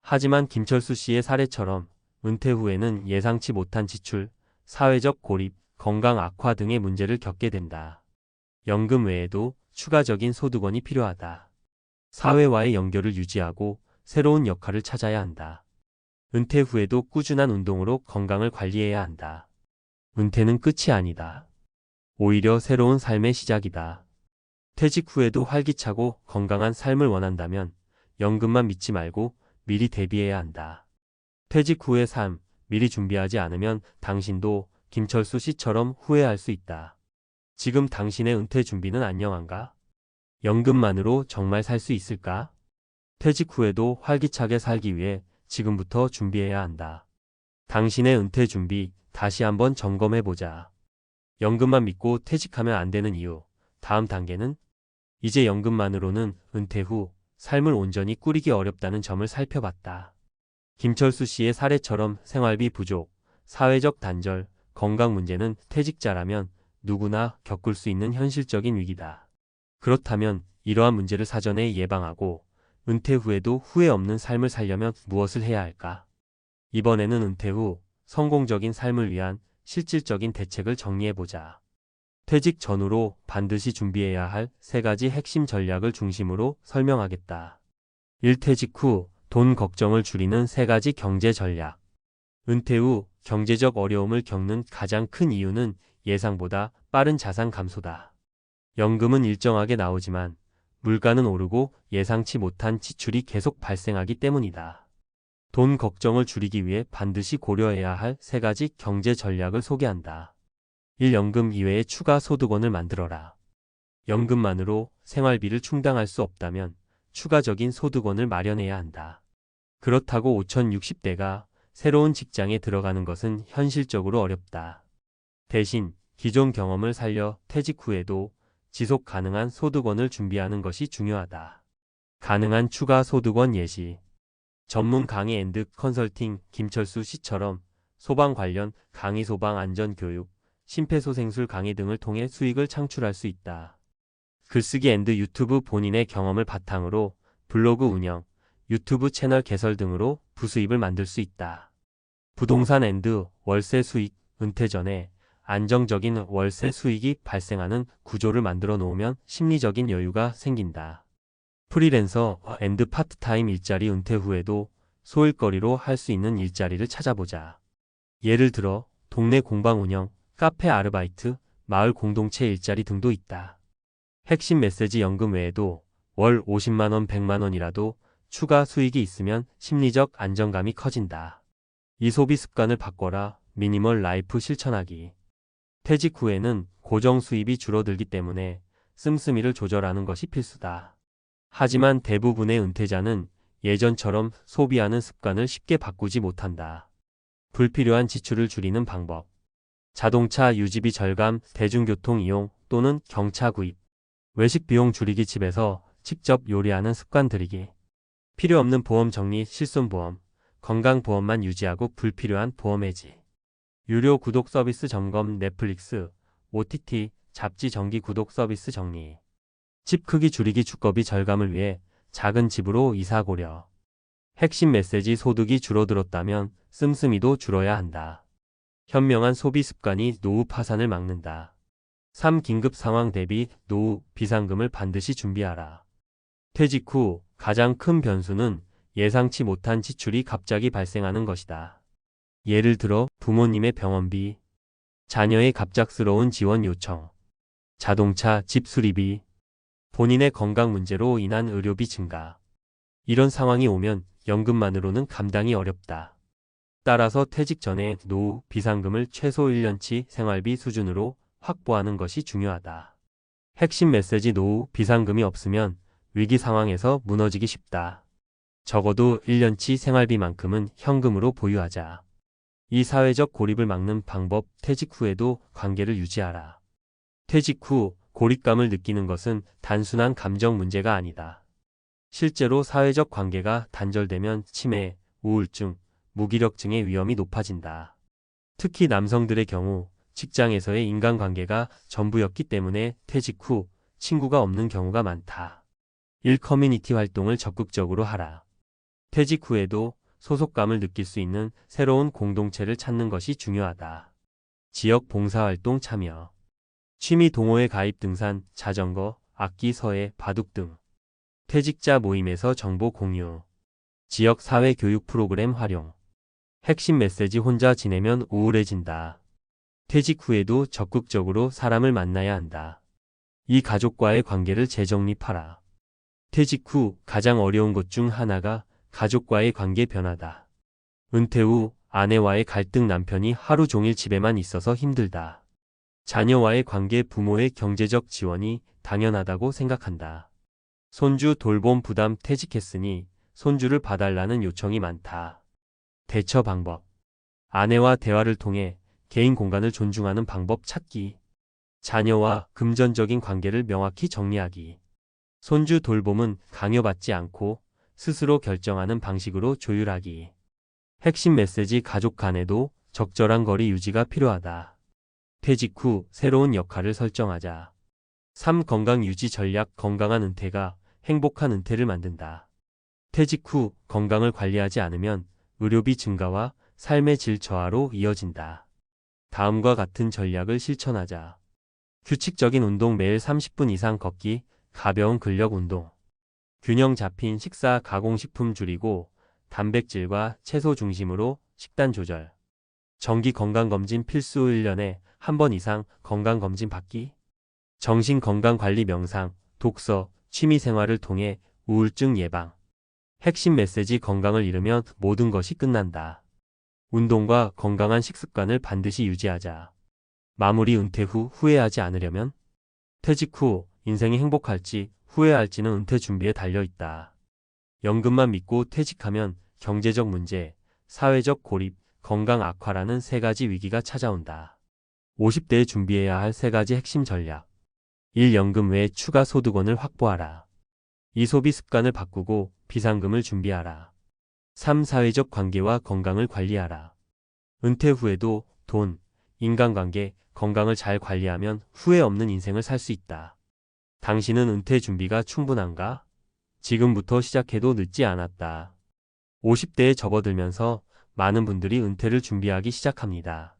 하지만 김철수 씨의 사례처럼 은퇴 후에는 예상치 못한 지출, 사회적 고립, 건강 악화 등의 문제를 겪게 된다. 연금 외에도 추가적인 소득원이 필요하다. 사회와의 연결을 유지하고 새로운 역할을 찾아야 한다. 은퇴 후에도 꾸준한 운동으로 건강을 관리해야 한다. 은퇴는 끝이 아니다. 오히려 새로운 삶의 시작이다. 퇴직 후에도 활기차고 건강한 삶을 원한다면 연금만 믿지 말고 미리 대비해야 한다. 퇴직 후의 삶, 미리 준비하지 않으면 당신도 김철수 씨처럼 후회할 수 있다. 지금 당신의 은퇴 준비는 안녕한가? 연금만으로 정말 살 수 있을까? 퇴직 후에도 활기차게 살기 위해 지금부터 준비해야 한다. 당신의 은퇴 준비 다시 한번 점검해보자. 연금만 믿고 퇴직하면 안 되는 이유. 다음 단계는 이제 연금만으로는 은퇴 후 삶을 온전히 꾸리기 어렵다는 점을 살펴봤다. 김철수 씨의 사례처럼 생활비 부족, 사회적 단절, 건강 문제는 퇴직자라면 누구나 겪을 수 있는 현실적인 위기다. 그렇다면 이러한 문제를 사전에 예방하고 은퇴 후에도 후회 없는 삶을 살려면 무엇을 해야 할까? 이번에는 은퇴 후 성공적인 삶을 위한 실질적인 대책을 정리해보자. 퇴직 전후로 반드시 준비해야 할 3가지 핵심 전략을 중심으로 설명하겠다. 1. 퇴직 후 돈 걱정을 줄이는 3가지 경제 전략. 은퇴 후 경제적 어려움을 겪는 가장 큰 이유는 예상보다 빠른 자산 감소다. 연금은 일정하게 나오지만 물가는 오르고 예상치 못한 지출이 계속 발생하기 때문이다. 돈 걱정을 줄이기 위해 반드시 고려해야 할 3가지 경제 전략을 소개한다. 1. 연금 이외에 추가 소득원을 만들어라. 연금만으로 생활비를 충당할 수 없다면 추가적인 소득원을 마련해야 한다. 그렇다고 5060대가 새로운 직장에 들어가는 것은 현실적으로 어렵다. 대신 기존 경험을 살려 퇴직 후에도 지속 가능한 소득원을 준비하는 것이 중요하다. 가능한 추가 소득원 예시. 전문 강의 앤드 컨설팅 김철수 씨처럼 소방 관련 강의, 소방 안전 교육, 심폐소생술 강의 등을 통해 수익을 창출할 수 있다. 글쓰기 앤드 유튜브 본인의 경험을 바탕으로 블로그 운영, 유튜브 채널 개설 등으로 부수입을 만들 수 있다. 부동산 앤드 월세 수익, 은퇴 전에 안정적인 월세 수익이 발생하는 구조를 만들어 놓으면 심리적인 여유가 생긴다. 프리랜서 앤드 파트타임 일자리. 은퇴 후에도 소일거리로 할 수 있는 일자리를 찾아보자. 예를 들어 동네 공방 운영, 카페 아르바이트, 마을 공동체 일자리 등도 있다. 핵심 메시지 연금 외에도 월 50만 원, 100만 원이라도 추가 수익이 있으면 심리적 안정감이 커진다. 이 소비 습관을 바꿔라. 미니멀 라이프 실천하기. 퇴직 후에는 고정 수입이 줄어들기 때문에 씀씀이를 조절하는 것이 필수다. 하지만 대부분의 은퇴자는 예전처럼 소비하는 습관을 쉽게 바꾸지 못한다. 불필요한 지출을 줄이는 방법. 자동차 유지비 절감, 대중교통 이용 또는 경차 구입. 외식 비용 줄이기, 집에서 직접 요리하는 습관 들이기. 필요 없는 보험 정리, 실손보험, 건강보험만 유지하고 불필요한 보험 해지. 유료 구독 서비스 점검, 넷플릭스, OTT, 잡지 정기 구독 서비스 정리. 집 크기 줄이기, 주거비 절감을 위해 작은 집으로 이사 고려. 핵심 메시지 소득이 줄어들었다면 씀씀이도 줄어야 한다. 현명한 소비 습관이 노후 파산을 막는다. 3. 긴급 상황 대비, 노후 비상금을 반드시 준비하라. 퇴직 후 가장 큰 변수는 예상치 못한 지출이 갑자기 발생하는 것이다. 예를 들어 부모님의 병원비, 자녀의 갑작스러운 지원 요청, 자동차, 집 수리비, 본인의 건강 문제로 인한 의료비 증가. 이런 상황이 오면 연금만으로는 감당이 어렵다. 따라서 퇴직 전에 노후 비상금을 최소 1년치 생활비 수준으로 확보하는 것이 중요하다. 핵심 메시지 노후 비상금이 없으면 위기 상황에서 무너지기 쉽다. 적어도 1년치 생활비만큼은 현금으로 보유하자. 이 사회적 고립을 막는 방법. 퇴직 후에도 관계를 유지하라. 퇴직 후 고립감을 느끼는 것은 단순한 감정 문제가 아니다. 실제로 사회적 관계가 단절되면 치매, 우울증, 무기력증의 위험이 높아진다. 특히 남성들의 경우 직장에서의 인간관계가 전부였기 때문에 퇴직 후 친구가 없는 경우가 많다. 1. 커뮤니티 활동을 적극적으로 하라. 퇴직 후에도 소속감을 느낄 수 있는 새로운 공동체를 찾는 것이 중요하다. 지역 봉사활동 참여. 취미 동호회 가입, 등산, 자전거, 악기, 서예, 바둑 등. 퇴직자 모임에서 정보 공유. 지역 사회 교육 프로그램 활용. 핵심 메시지 혼자 지내면 우울해진다. 퇴직 후에도 적극적으로 사람을 만나야 한다. 이 가족과의 관계를 재정립하라. 퇴직 후 가장 어려운 것 중 하나가 가족과의 관계 변화다. 은퇴 후 아내와의 갈등, 남편이 하루 종일 집에만 있어서 힘들다. 자녀와의 관계, 부모의 경제적 지원이 당연하다고 생각한다. 손주 돌봄 부담, 퇴직했으니 손주를 봐달라는 요청이 많다. 대처 방법. 아내와 대화를 통해 개인 공간을 존중하는 방법 찾기. 자녀와 금전적인 관계를 명확히 정리하기. 손주 돌봄은 강요받지 않고 스스로 결정하는 방식으로 조율하기. 핵심 메시지 가족 간에도 적절한 거리 유지가 필요하다. 퇴직 후 새로운 역할을 설정하자. 3. 건강 유지 전략. 건강한 은퇴가 행복한 은퇴를 만든다. 퇴직 후 건강을 관리하지 않으면 의료비 증가와 삶의 질 저하로 이어진다. 다음과 같은 전략을 실천하자. 규칙적인 운동, 매일 30분 이상 걷기, 가벼운 근력 운동. 균형 잡힌 식사, 가공식품 줄이고 단백질과 채소 중심으로 식단 조절. 정기 건강검진 필수. 1년에 한 번 이상 건강검진 받기. 정신건강관리, 명상, 독서, 취미생활을 통해 우울증 예방. 핵심 메시지 건강을 잃으면 모든 것이 끝난다. 운동과 건강한 식습관을 반드시 유지하자. 마무리. 은퇴 후 후회하지 않으려면? 퇴직 후 인생이 행복할지 후회할지는 은퇴 준비에 달려있다. 연금만 믿고 퇴직하면 경제적 문제, 사회적 고립, 건강 악화라는 세 가지 위기가 찾아온다. 50대에 준비해야 할 세 가지 핵심 전략. 1. 연금 외에 추가 소득원을 확보하라. 이 소비 습관을 바꾸고 비상금을 준비하라. 3. 사회적 관계와 건강을 관리하라. 은퇴 후에도 돈, 인간관계, 건강을 잘 관리하면 후회 없는 인생을 살 수 있다. 당신은 은퇴 준비가 충분한가? 지금부터 시작해도 늦지 않았다. 50대에 접어들면서 많은 분들이 은퇴를 준비하기 시작합니다.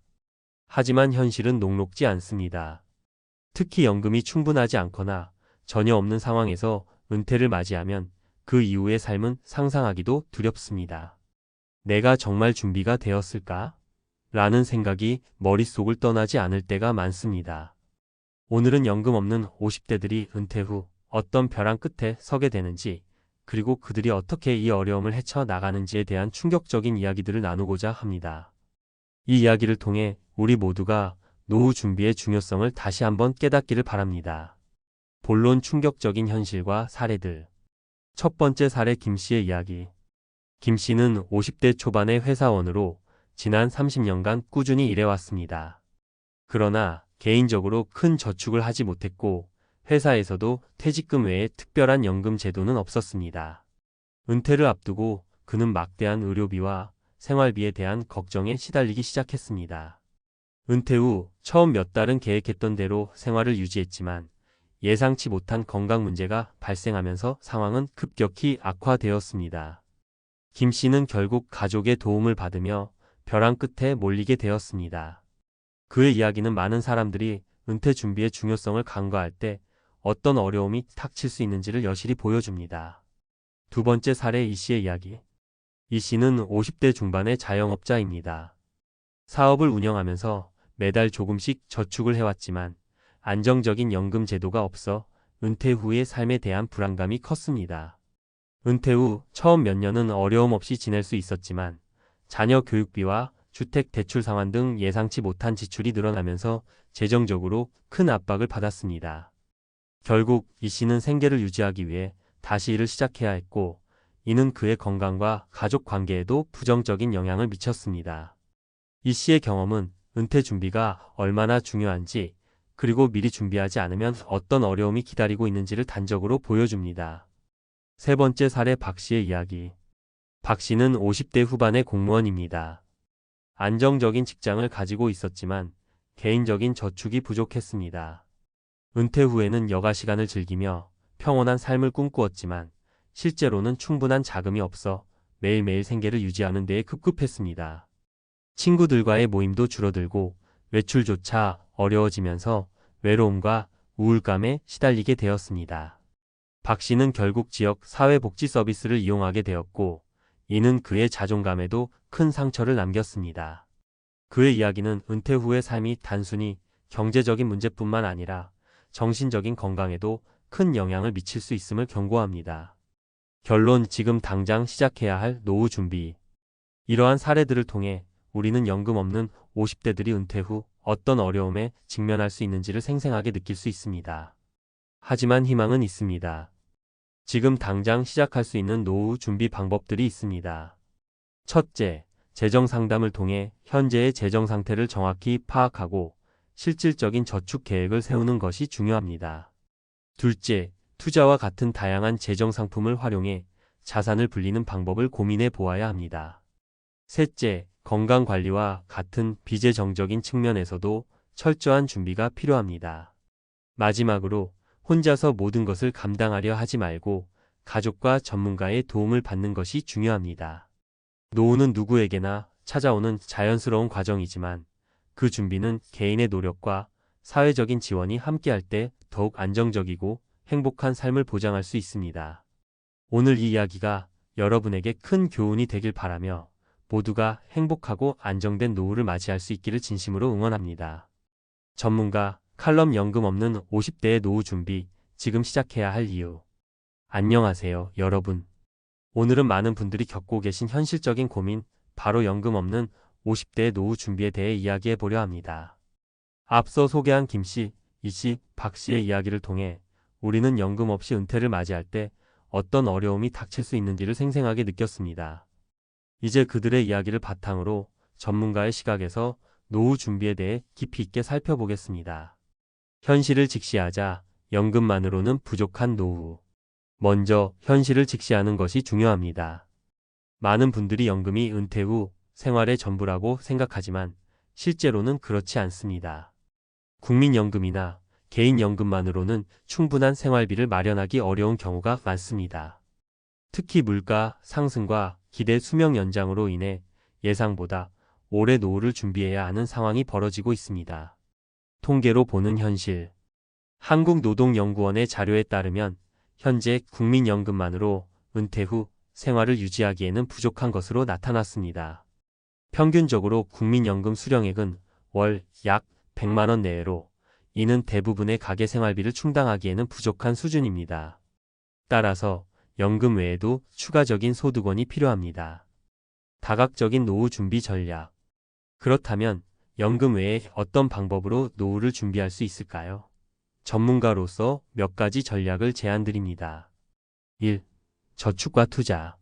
하지만 현실은 녹록지 않습니다. 특히 연금이 충분하지 않거나 전혀 없는 상황에서 은퇴를 맞이하면 그 이후의 삶은 상상하기도 두렵습니다. 내가 정말 준비가 되었을까? 라는 생각이 머릿속을 떠나지 않을 때가 많습니다. 오늘은 연금 없는 50대들이 은퇴 후 어떤 벼랑 끝에 서게 되는지, 그리고 그들이 어떻게 이 어려움을 헤쳐나가는지에 대한 충격적인 이야기들을 나누고자 합니다. 이 이야기를 통해 우리 모두가 노후 준비의 중요성을 다시 한번 깨닫기를 바랍니다. 본론 충격적인 현실과 사례들. 첫 번째 사례, 김 씨의 이야기. 김 씨는 50대 초반의 회사원으로 지난 30년간 꾸준히 일해왔습니다. 그러나 개인적으로 큰 저축을 하지 못했고 회사에서도 퇴직금 외에 특별한 연금 제도는 없었습니다. 은퇴를 앞두고 그는 막대한 의료비와 생활비에 대한 걱정에 시달리기 시작했습니다. 은퇴 후 처음 몇 달은 계획했던 대로 생활을 유지했지만 예상치 못한 건강 문제가 발생하면서 상황은 급격히 악화되었습니다. 김 씨는 결국 가족의 도움을 받으며 벼랑 끝에 몰리게 되었습니다. 그의 이야기는 많은 사람들이 은퇴 준비의 중요성을 간과할 때 어떤 어려움이 닥칠 수 있는지를 여실히 보여줍니다. 두 번째 사례, 이 씨의 이야기. 이 씨는 50대 중반의 자영업자입니다. 사업을 운영하면서 매달 조금씩 저축을 해왔지만 안정적인 연금 제도가 없어 은퇴 후의 삶에 대한 불안감이 컸습니다. 은퇴 후 처음 몇 년은 어려움 없이 지낼 수 있었지만 자녀 교육비와 주택 대출 상환 등 예상치 못한 지출이 늘어나면서 재정적으로 큰 압박을 받았습니다. 결국 이 씨는 생계를 유지하기 위해 다시 일을 시작해야 했고, 이는 그의 건강과 가족 관계에도 부정적인 영향을 미쳤습니다. 이 씨의 경험은 은퇴 준비가 얼마나 중요한지, 그리고 미리 준비하지 않으면 어떤 어려움이 기다리고 있는지를 단적으로 보여줍니다. 세 번째 사례, 박 씨의 이야기. 박 씨는 50대 후반의 공무원입니다. 안정적인 직장을 가지고 있었지만 개인적인 저축이 부족했습니다. 은퇴 후에는 여가 시간을 즐기며 평온한 삶을 꿈꾸었지만 실제로는 충분한 자금이 없어 매일매일 생계를 유지하는 데에 급급했습니다. 친구들과의 모임도 줄어들고 외출조차 어려워지면서 외로움과 우울감에 시달리게 되었습니다. 박 씨는 결국 지역 사회복지 서비스를 이용하게 되었고, 이는 그의 자존감에도 큰 상처를 남겼습니다. 그의 이야기는 은퇴 후의 삶이 단순히 경제적인 문제뿐만 아니라 정신적인 건강에도 큰 영향을 미칠 수 있음을 경고합니다. 결론, 지금 당장 시작해야 할 노후 준비. 이러한 사례들을 통해 우리는 연금 없는 50대들이 은퇴 후 어떤 어려움에 직면할 수 있는지를 생생하게 느낄 수 있습니다. 하지만 희망은 있습니다. 지금 당장 시작할 수 있는 노후 준비 방법들이 있습니다. 첫째, 재정 상담을 통해 현재의 재정 상태를 정확히 파악하고 실질적인 저축 계획을 세우는 것이 중요합니다. 둘째, 투자와 같은 다양한 재정 상품을 활용해 자산을 불리는 방법을 고민해 보아야 합니다. 셋째, 건강 관리와 같은 비재정적인 측면에서도 철저한 준비가 필요합니다. 마지막으로, 혼자서 모든 것을 감당하려 하지 말고 가족과 전문가의 도움을 받는 것이 중요합니다. 노후는 누구에게나 찾아오는 자연스러운 과정이지만 그 준비는 개인의 노력과 사회적인 지원이 함께할 때 더욱 안정적이고 행복한 삶을 보장할 수 있습니다. 오늘 이 이야기가 여러분에게 큰 교훈이 되길 바라며 모두가 행복하고 안정된 노후를 맞이할 수 있기를 진심으로 응원합니다. 전문가 칼럼, 연금 없는 50대의 노후 준비, 지금 시작해야 할 이유. 안녕하세요, 여러분. 오늘은 많은 분들이 겪고 계신 현실적인 고민, 바로 연금 없는 50대의 노후 준비에 대해 이야기해 보려 합니다. 앞서 소개한 김 씨, 이 씨, 박 씨의 이야기를 통해 우리는 연금 없이 은퇴를 맞이할 때 어떤 어려움이 닥칠 수 있는지를 생생하게 느꼈습니다. 이제 그들의 이야기를 바탕으로 전문가의 시각에서 노후 준비에 대해 깊이 있게 살펴보겠습니다. 현실을 직시하자, 연금만으로는 부족한 노후. 먼저 현실을 직시하는 것이 중요합니다. 많은 분들이 연금이 은퇴 후 생활의 전부라고 생각하지만 실제로는 그렇지 않습니다. 국민연금이나 개인연금만으로는 충분한 생활비를 마련하기 어려운 경우가 많습니다. 특히 물가 상승과 기대 수명 연장으로 인해 예상보다 오래 노후를 준비해야 하는 상황이 벌어지고 있습니다. 통계로 보는 현실. 한국노동연구원의 자료에 따르면 현재 국민연금만으로 은퇴 후 생활을 유지하기에는 부족한 것으로 나타났습니다. 평균적으로 국민연금 수령액은 월 약 100만 원 내외로 이는 대부분의 가계 생활비를 충당하기에는 부족한 수준입니다. 따라서 연금 외에도 추가적인 소득원이 필요합니다. 다각적인 노후 준비 전략. 그렇다면 연금 외에 어떤 방법으로 노후를 준비할 수 있을까요? 전문가로서 몇 가지 전략을 제안드립니다. 1. 저축과 투자.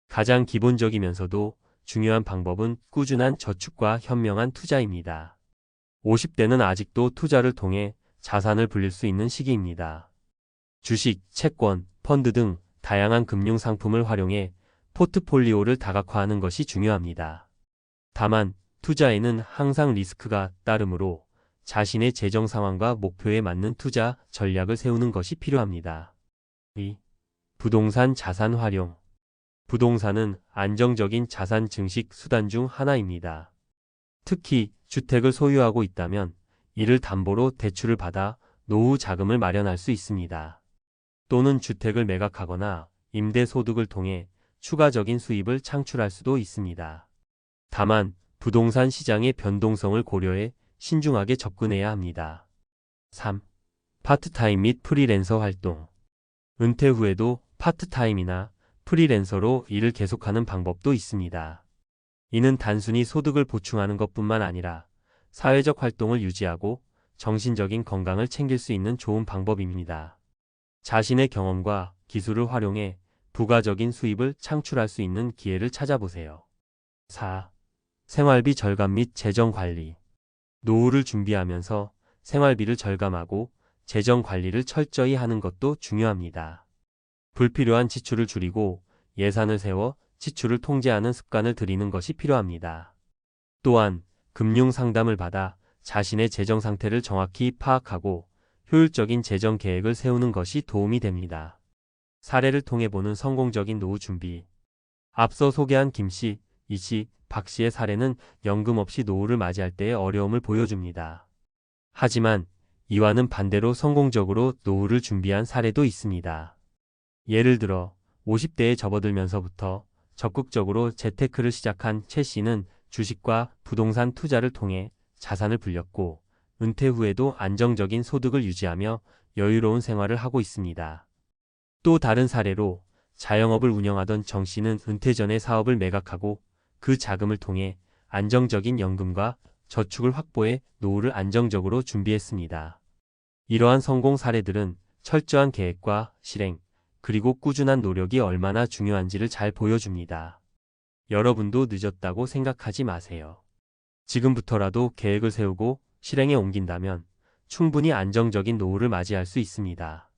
가장 기본적이면서도 중요한 방법은 꾸준한 저축과 현명한 투자입니다. 50대는 아직도 투자를 통해 자산을 불릴 수 있는 시기입니다. 주식, 채권, 펀드 등 다양한 금융 상품을 활용해 포트폴리오를 다각화하는 것이 중요합니다. 다만 투자에는 항상 리스크가 따르므로 자신의 재정 상황과 목표에 맞는 투자 전략을 세우는 것이 필요합니다. 2. 부동산 자산 활용. 부동산은 안정적인 자산 증식 수단 중 하나입니다. 특히 주택을 소유하고 있다면 이를 담보로 대출을 받아 노후 자금을 마련할 수 있습니다. 또는 주택을 매각하거나 임대 소득을 통해 추가적인 수입을 창출할 수도 있습니다. 다만 부동산 시장의 변동성을 고려해 신중하게 접근해야 합니다. 3. 파트타임 및 프리랜서 활동. 은퇴 후에도 파트타임이나 프리랜서로 일을 계속하는 방법도 있습니다. 이는 단순히 소득을 보충하는 것뿐만 아니라 사회적 활동을 유지하고 정신적인 건강을 챙길 수 있는 좋은 방법입니다. 자신의 경험과 기술을 활용해 부가적인 수입을 창출할 수 있는 기회를 찾아보세요. 4. 생활비 절감 및 재정 관리. 노후를 준비하면서 생활비를 절감하고 재정 관리를 철저히 하는 것도 중요합니다. 불필요한 지출을 줄이고 예산을 세워 지출을 통제하는 습관을 들이는 것이 필요합니다. 또한 금융 상담을 받아 자신의 재정 상태를 정확히 파악하고 효율적인 재정 계획을 세우는 것이 도움이 됩니다. 사례를 통해 보는 성공적인 노후 준비. 앞서 소개한 김 씨, 이 씨, 박 씨의 사례는 연금 없이 노후를 맞이할 때의 어려움을 보여줍니다. 하지만 이와는 반대로 성공적으로 노후를 준비한 사례도 있습니다. 예를 들어 50대에 접어들면서부터 적극적으로 재테크를 시작한 최 씨는 주식과 부동산 투자를 통해 자산을 불렸고 은퇴 후에도 안정적인 소득을 유지하며 여유로운 생활을 하고 있습니다. 또 다른 사례로 자영업을 운영하던 정 씨는 은퇴 전에 사업을 매각하고 그 자금을 통해 안정적인 연금과 저축을 확보해 노후를 안정적으로 준비했습니다. 이러한 성공 사례들은 철저한 계획과 실행, 그리고 꾸준한 노력이 얼마나 중요한지를 잘 보여줍니다. 여러분도 늦었다고 생각하지 마세요. 지금부터라도 계획을 세우고 실행에 옮긴다면 충분히 안정적인 노후를 맞이할 수 있습니다.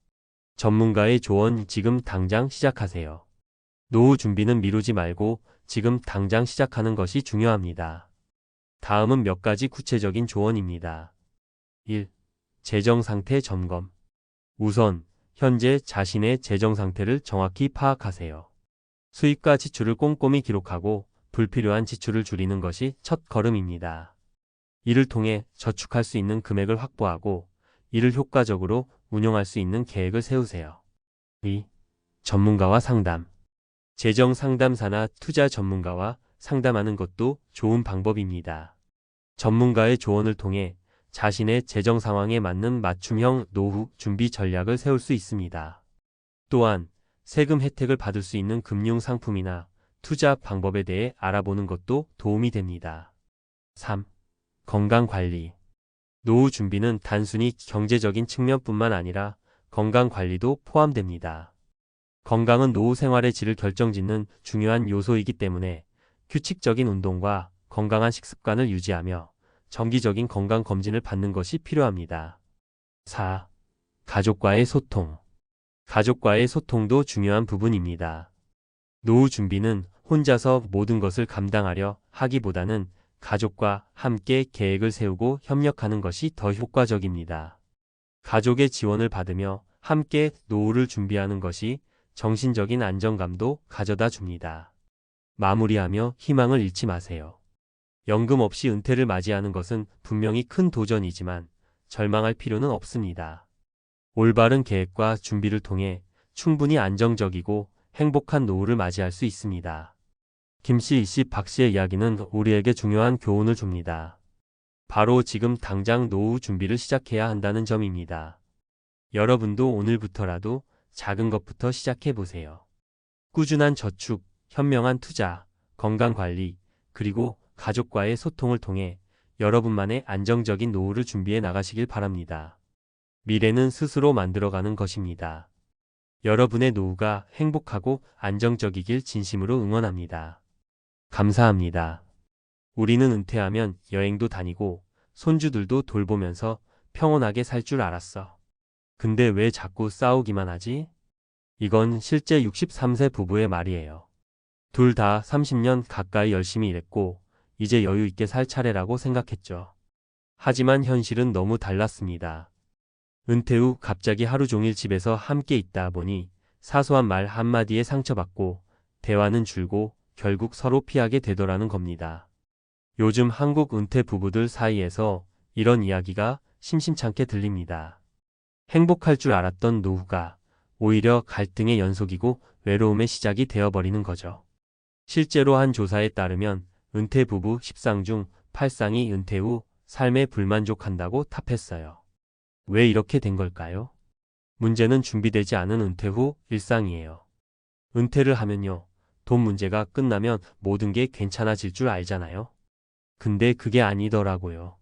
전문가의 조언 지금 당장 시작하세요. 노후 준비는 미루지 말고 지금 당장 시작하는 것이 중요합니다. 다음은 몇 가지 구체적인 조언입니다. 1. 재정 상태 점검. 우선 현재 자신의 재정 상태를 정확히 파악하세요. 수입과 지출을 꼼꼼히 기록하고 불필요한 지출을 줄이는 것이 첫 걸음입니다. 이를 통해 저축할 수 있는 금액을 확보하고 이를 효과적으로 운용할 수 있는 계획을 세우세요. 2. 전문가와 상담. 재정 상담사나 투자 전문가와 상담하는 것도 좋은 방법입니다. 전문가의 조언을 통해 자신의 재정 상황에 맞는 맞춤형 노후 준비 전략을 세울 수 있습니다. 또한 세금 혜택을 받을 수 있는 금융 상품이나 투자 방법에 대해 알아보는 것도 도움이 됩니다. 3. 건강 관리. 노후 준비는 단순히 경제적인 측면뿐만 아니라 건강 관리도 포함됩니다. 건강은 노후 생활의 질을 결정짓는 중요한 요소이기 때문에 규칙적인 운동과 건강한 식습관을 유지하며 정기적인 건강 검진을 받는 것이 필요합니다. 4. 가족과의 소통. 가족과의 소통도 중요한 부분입니다. 노후 준비는 혼자서 모든 것을 감당하려 하기보다는 가족과 함께 계획을 세우고 협력하는 것이 더 효과적입니다. 가족의 지원을 받으며 함께 노후를 준비하는 것이 정신적인 안정감도 가져다 줍니다. 마무리하며 희망을 잃지 마세요. 연금 없이 은퇴를 맞이하는 것은 분명히 큰 도전이지만 절망할 필요는 없습니다. 올바른 계획과 준비를 통해 충분히 안정적이고 행복한 노후를 맞이할 수 있습니다. 김씨, 이씨, 박씨의 이야기는 우리에게 중요한 교훈을 줍니다. 바로 지금 당장 노후 준비를 시작해야 한다는 점입니다. 여러분도 오늘부터라도 작은 것부터 시작해 보세요. 꾸준한 저축, 현명한 투자, 건강관리, 그리고 가족과의 소통을 통해 여러분만의 안정적인 노후를 준비해 나가시길 바랍니다. 미래는 스스로 만들어가는 것입니다. 여러분의 노후가 행복하고 안정적이길 진심으로 응원합니다. 감사합니다. 우리는 은퇴하면 여행도 다니고 손주들도 돌보면서 평온하게 살 줄 알았어. 근데 왜 자꾸 싸우기만 하지? 이건 실제 63세 부부의 말이에요. 둘 다 30년 가까이 열심히 일했고 이제 여유 있게 살 차례라고 생각했죠. 하지만 현실은 너무 달랐습니다. 은퇴 후 갑자기 하루 종일 집에서 함께 있다 보니 사소한 말 한마디에 상처받고 대화는 줄고 결국 서로 피하게 되더라는 겁니다. 요즘 한국 은퇴 부부들 사이에서 이런 이야기가 심심찮게 들립니다. 행복할 줄 알았던 노후가 오히려 갈등의 연속이고 외로움의 시작이 되어버리는 거죠. 실제로 한 조사에 따르면 은퇴 부부 10상 중 8상이 은퇴 후 삶에 불만족한다고 답했어요. 왜 이렇게 된 걸까요? 문제는 준비되지 않은 은퇴 후 일상이에요. 은퇴를 하면요, 돈 문제가 끝나면 모든 게 괜찮아질 줄 알잖아요. 근데 그게 아니더라고요.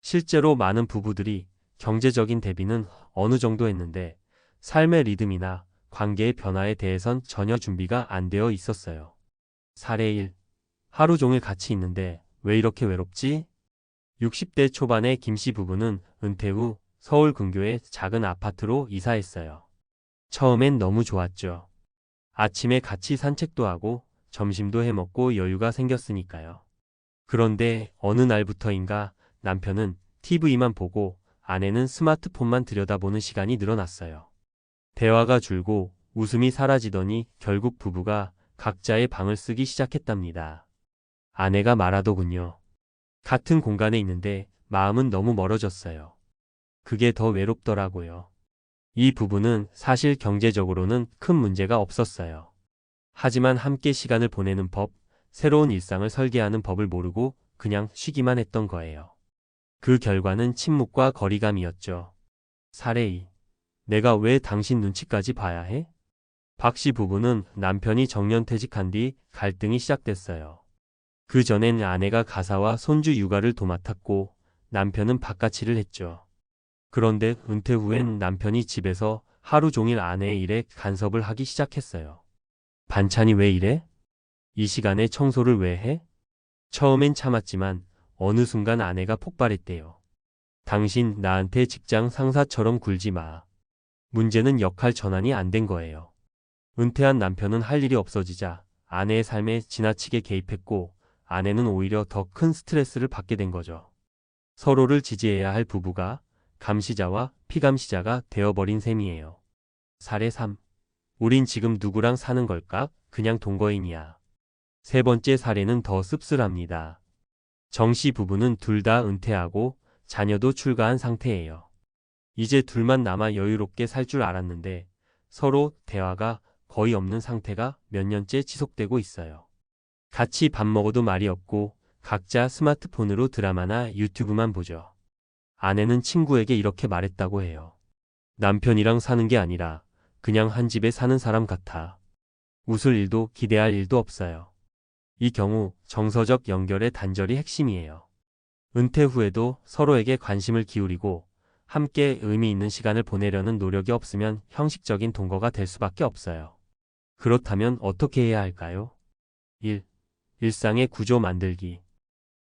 실제로 많은 부부들이 경제적인 대비는 어느 정도 했는데 삶의 리듬이나 관계의 변화에 대해선 전혀 준비가 안 되어 있었어요. 사례 1. 하루 종일 같이 있는데 왜 이렇게 외롭지? 60대 초반의 김씨 부부는 은퇴 후 서울 근교의 작은 아파트로 이사했어요. 처음엔 너무 좋았죠. 아침에 같이 산책도 하고 점심도 해먹고 여유가 생겼으니까요. 그런데 어느 날부터인가 남편은 TV만 보고 아내는 스마트폰만 들여다보는 시간이 늘어났어요. 대화가 줄고 웃음이 사라지더니 결국 부부가 각자의 방을 쓰기 시작했답니다. 아내가 말하더군요. 같은 공간에 있는데 마음은 너무 멀어졌어요. 그게 더 외롭더라고요. 이 부부는 사실 경제적으로는 큰 문제가 없었어요. 하지만 함께 시간을 보내는 법, 새로운 일상을 설계하는 법을 모르고 그냥 쉬기만 했던 거예요. 그 결과는 침묵과 거리감이었죠. 사례 2. 내가 왜 당신 눈치까지 봐야 해? 박 씨 부부는 남편이 정년퇴직한 뒤 갈등이 시작됐어요. 그 전엔 아내가 가사와 손주 육아를 도맡았고 남편은 바깥일을 했죠. 그런데 은퇴 후엔 남편이 집에서 하루 종일 아내의 일에 간섭을 하기 시작했어요. 반찬이 왜 이래? 이 시간에 청소를 왜 해? 처음엔 참았지만 어느 순간 아내가 폭발했대요. 당신 나한테 직장 상사처럼 굴지 마. 문제는 역할 전환이 안 된 거예요. 은퇴한 남편은 할 일이 없어지자 아내의 삶에 지나치게 개입했고 아내는 오히려 더 큰 스트레스를 받게 된 거죠. 서로를 지지해야 할 부부가 감시자와 피감시자가 되어버린 셈이에요. 사례 3. 우린 지금 누구랑 사는 걸까? 그냥 동거인이야. 세 번째 사례는 더 씁쓸합니다. 정씨 부부는 둘 다 은퇴하고 자녀도 출가한 상태예요. 이제 둘만 남아 여유롭게 살 줄 알았는데 서로 대화가 거의 없는 상태가 몇 년째 지속되고 있어요. 같이 밥 먹어도 말이 없고 각자 스마트폰으로 드라마나 유튜브만 보죠. 아내는 친구에게 이렇게 말했다고 해요. 남편이랑 사는 게 아니라 그냥 한 집에 사는 사람 같아. 웃을 일도 기대할 일도 없어요. 이 경우 정서적 연결의 단절이 핵심이에요. 은퇴 후에도 서로에게 관심을 기울이고 함께 의미 있는 시간을 보내려는 노력이 없으면 형식적인 동거가 될 수밖에 없어요. 그렇다면 어떻게 해야 할까요? 1. 일상의 구조 만들기.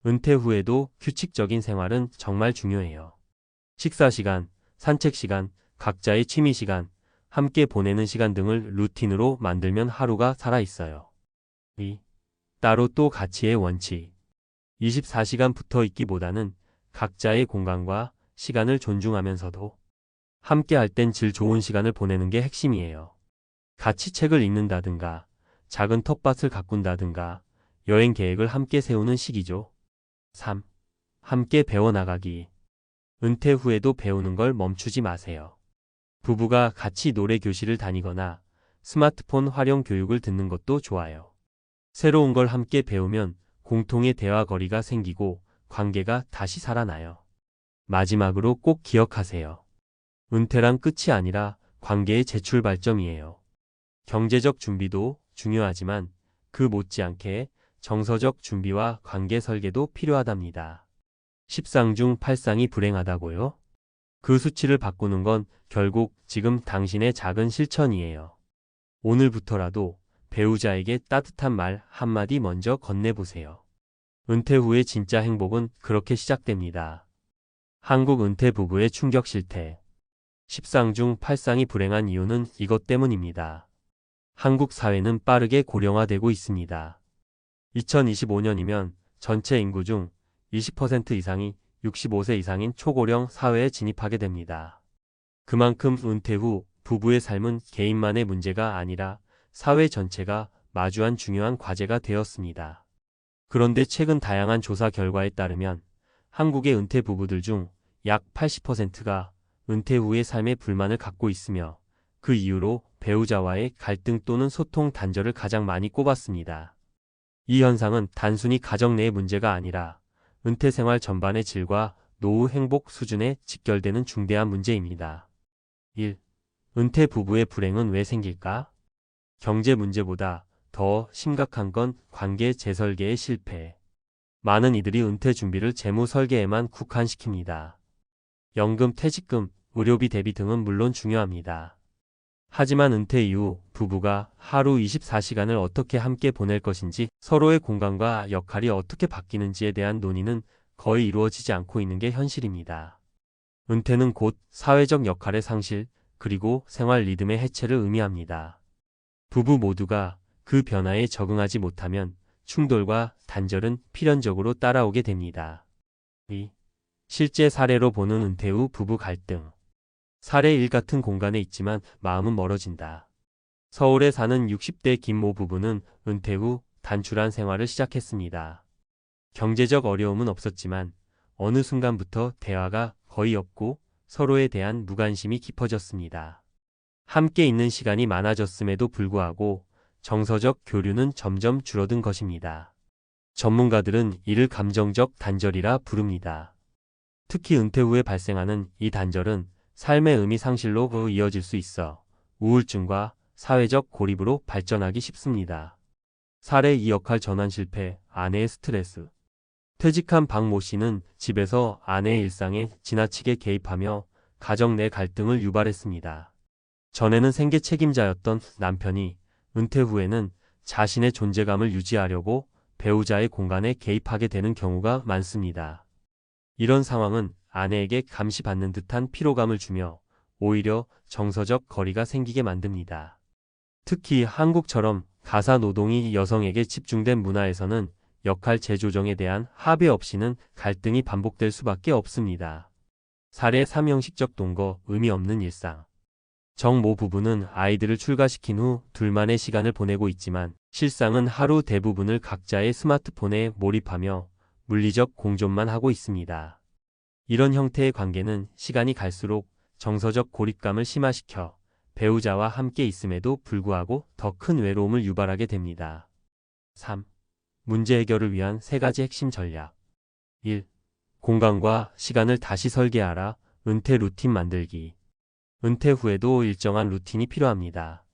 은퇴 후에도 규칙적인 생활은 정말 중요해요. 식사 시간, 산책 시간, 각자의 취미 시간, 함께 보내는 시간 등을 루틴으로 만들면 하루가 살아있어요. 2. 따로 또 가치의 원칙. 24시간 붙어 있기보다는 각자의 공간과 시간을 존중하면서도 함께 할 땐 질 좋은 시간을 보내는 게 핵심이에요. 같이 책을 읽는다든가, 작은 텃밭을 가꾼다든가, 여행 계획을 함께 세우는 시기죠. 3. 함께 배워나가기. 은퇴 후에도 배우는 걸 멈추지 마세요. 부부가 같이 노래 교실을 다니거나 스마트폰 활용 교육을 듣는 것도 좋아요. 새로운 걸 함께 배우면 공통의 대화 거리가 생기고 관계가 다시 살아나요. 마지막으로 꼭 기억하세요. 은퇴란 끝이 아니라 관계의 재출 발점이에요. 경제적 준비도 중요하지만 그 못지않게 정서적 준비와 관계 설계도 필요하답니다. 10상 중 8상이 불행하다고요? 그 수치를 바꾸는 건 결국 지금 당신의 작은 실천이에요. 오늘부터라도 배우자에게 따뜻한 말 한마디 먼저 건네보세요. 은퇴 후의 진짜 행복은 그렇게 시작됩니다. 한국 은퇴 부부의 충격 실태. 10상 중 8상이 불행한 이유는 이것 때문입니다. 한국 사회는 빠르게 고령화되고 있습니다. 2025년이면 전체 인구 중 20% 이상이 65세 이상인 초고령 사회에 진입하게 됩니다. 그만큼 은퇴 후 부부의 삶은 개인만의 문제가 아니라 사회 전체가 마주한 중요한 과제가 되었습니다. 그런데 최근 다양한 조사 결과에 따르면 한국의 은퇴 부부들 중 약 80%가 은퇴 후의 삶에 불만을 갖고 있으며 그 이유로 배우자와의 갈등 또는 소통 단절을 가장 많이 꼽았습니다. 이 현상은 단순히 가정 내의 문제가 아니라 은퇴 생활 전반의 질과 노후 행복 수준에 직결되는 중대한 문제입니다. 1. 은퇴 부부의 불행은 왜 생길까? 경제 문제보다 더 심각한 건 관계 재설계의 실패. 많은 이들이 은퇴 준비를 재무 설계에만 국한시킵니다. 연금, 퇴직금, 의료비 대비 등은 물론 중요합니다. 하지만 은퇴 이후 부부가 하루 24시간을 어떻게 함께 보낼 것인지, 서로의 공간과 역할이 어떻게 바뀌는지에 대한 논의는 거의 이루어지지 않고 있는 게 현실입니다. 은퇴는 곧 사회적 역할의 상실, 그리고 생활 리듬의 해체를 의미합니다. 부부 모두가 그 변화에 적응하지 못하면 충돌과 단절은 필연적으로 따라오게 됩니다. 2. 실제 사례로 보는 은퇴 후 부부 갈등. 사례 1 같은 공간에 있지만 마음은 멀어진다. 서울에 사는 60대 김모 부부는 은퇴 후 단출한 생활을 시작했습니다. 경제적 어려움은 없었지만 어느 순간부터 대화가 거의 없고 서로에 대한 무관심이 깊어졌습니다. 함께 있는 시간이 많아졌음에도 불구하고 정서적 교류는 점점 줄어든 것입니다. 전문가들은 이를 감정적 단절이라 부릅니다. 특히 은퇴 후에 발생하는 이 단절은 삶의 의미 상실로 이어질 수 있어 우울증과 사회적 고립으로 발전하기 쉽습니다. 사례 2 역할 전환 실패, 아내의 스트레스. 퇴직한 박모 씨는 집에서 아내의 일상에 지나치게 개입하며 가정 내 갈등을 유발했습니다. 전에는 생계 책임자였던 남편이 은퇴 후에는 자신의 존재감을 유지하려고 배우자의 공간에 개입하게 되는 경우가 많습니다. 이런 상황은 아내에게 감시받는 듯한 피로감을 주며 오히려 정서적 거리가 생기게 만듭니다. 특히 한국처럼 가사 노동이 여성에게 집중된 문화에서는 역할 재조정에 대한 합의 없이는 갈등이 반복될 수밖에 없습니다. 사례 3 형식적 동거, 의미 없는 일상. 정모 부부는 아이들을 출가시킨 후 둘만의 시간을 보내고 있지만 실상은 하루 대부분을 각자의 스마트폰에 몰입하며 물리적 공존만 하고 있습니다. 이런 형태의 관계는 시간이 갈수록 정서적 고립감을 심화시켜 배우자와 함께 있음에도 불구하고 더 큰 외로움을 유발하게 됩니다. 3. 문제 해결을 위한 3가지 핵심 전략. 1. 공간과 시간을 다시 설계하라. 은퇴 루틴 만들기. 은퇴 후에도 일정한 루틴이 필요합니다.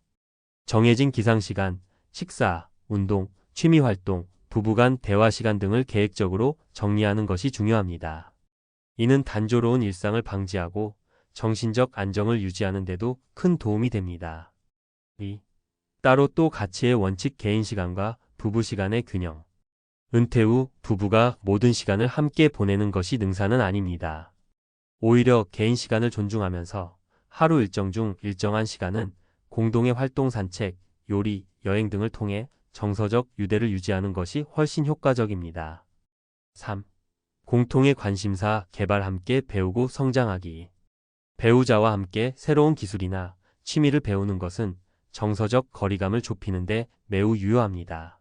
정해진 기상시간, 식사, 운동, 취미활동, 부부간 대화 시간 등을 계획적으로 정리하는 것이 중요합니다. 이는 단조로운 일상을 방지하고 정신적 안정을 유지하는 데도 큰 도움이 됩니다. 2. 따로 또 가치의 원칙 개인 시간과 부부 시간의 균형. 은퇴 후 부부가 모든 시간을 함께 보내는 것이 능사는 아닙니다. 오히려 개인 시간을 존중하면서 하루 일정 중 일정한 시간은 공동의 활동, 산책, 요리, 여행 등을 통해 정서적 유대를 유지하는 것이 훨씬 효과적입니다. 3. 공통의 관심사 개발, 함께 배우고 성장하기. 배우자와 함께 새로운 기술이나 취미를 배우는 것은 정서적 거리감을 좁히는 데 매우 유효합니다.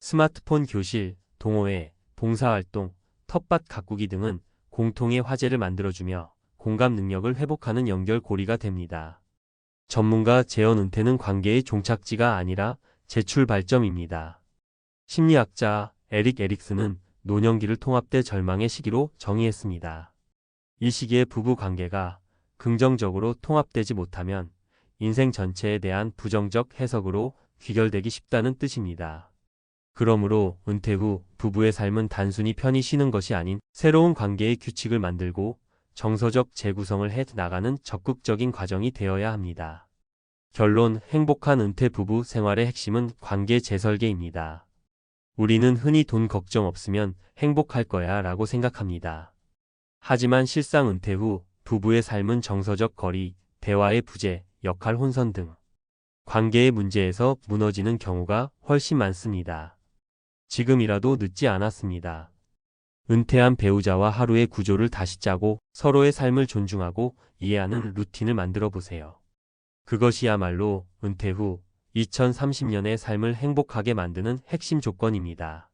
스마트폰 교실, 동호회, 봉사활동, 텃밭 가꾸기 등은 공통의 화제를 만들어주며 공감 능력을 회복하는 연결고리가 됩니다. 전문가 재혼 은퇴는 관계의 종착지가 아니라 재출 발점입니다. 심리학자 에릭 에릭슨은 노년기를 통합대 절망의 시기로 정의했습니다. 이 시기에 부부 관계가 긍정적으로 통합되지 못하면 인생 전체에 대한 부정적 해석으로 귀결되기 쉽다는 뜻입니다. 그러므로 은퇴 후 부부의 삶은 단순히 편히 쉬는 것이 아닌 새로운 관계의 규칙을 만들고 정서적 재구성을 해 나가는 적극적인 과정이 되어야 합니다. 결론, 행복한 은퇴 부부 생활의 핵심은 관계 재설계입니다. 우리는 흔히 돈 걱정 없으면 행복할 거야 라고 생각합니다. 하지만 실상 은퇴 후 부부의 삶은 정서적 거리, 대화의 부재, 역할 혼선 등 관계의 문제에서 무너지는 경우가 훨씬 많습니다. 지금이라도 늦지 않았습니다. 은퇴한 배우자와 하루의 구조를 다시 짜고 서로의 삶을 존중하고 이해하는 루틴을 만들어 보세요. 그것이야말로 은퇴 후 2030년의 삶을 행복하게 만드는 핵심 조건입니다.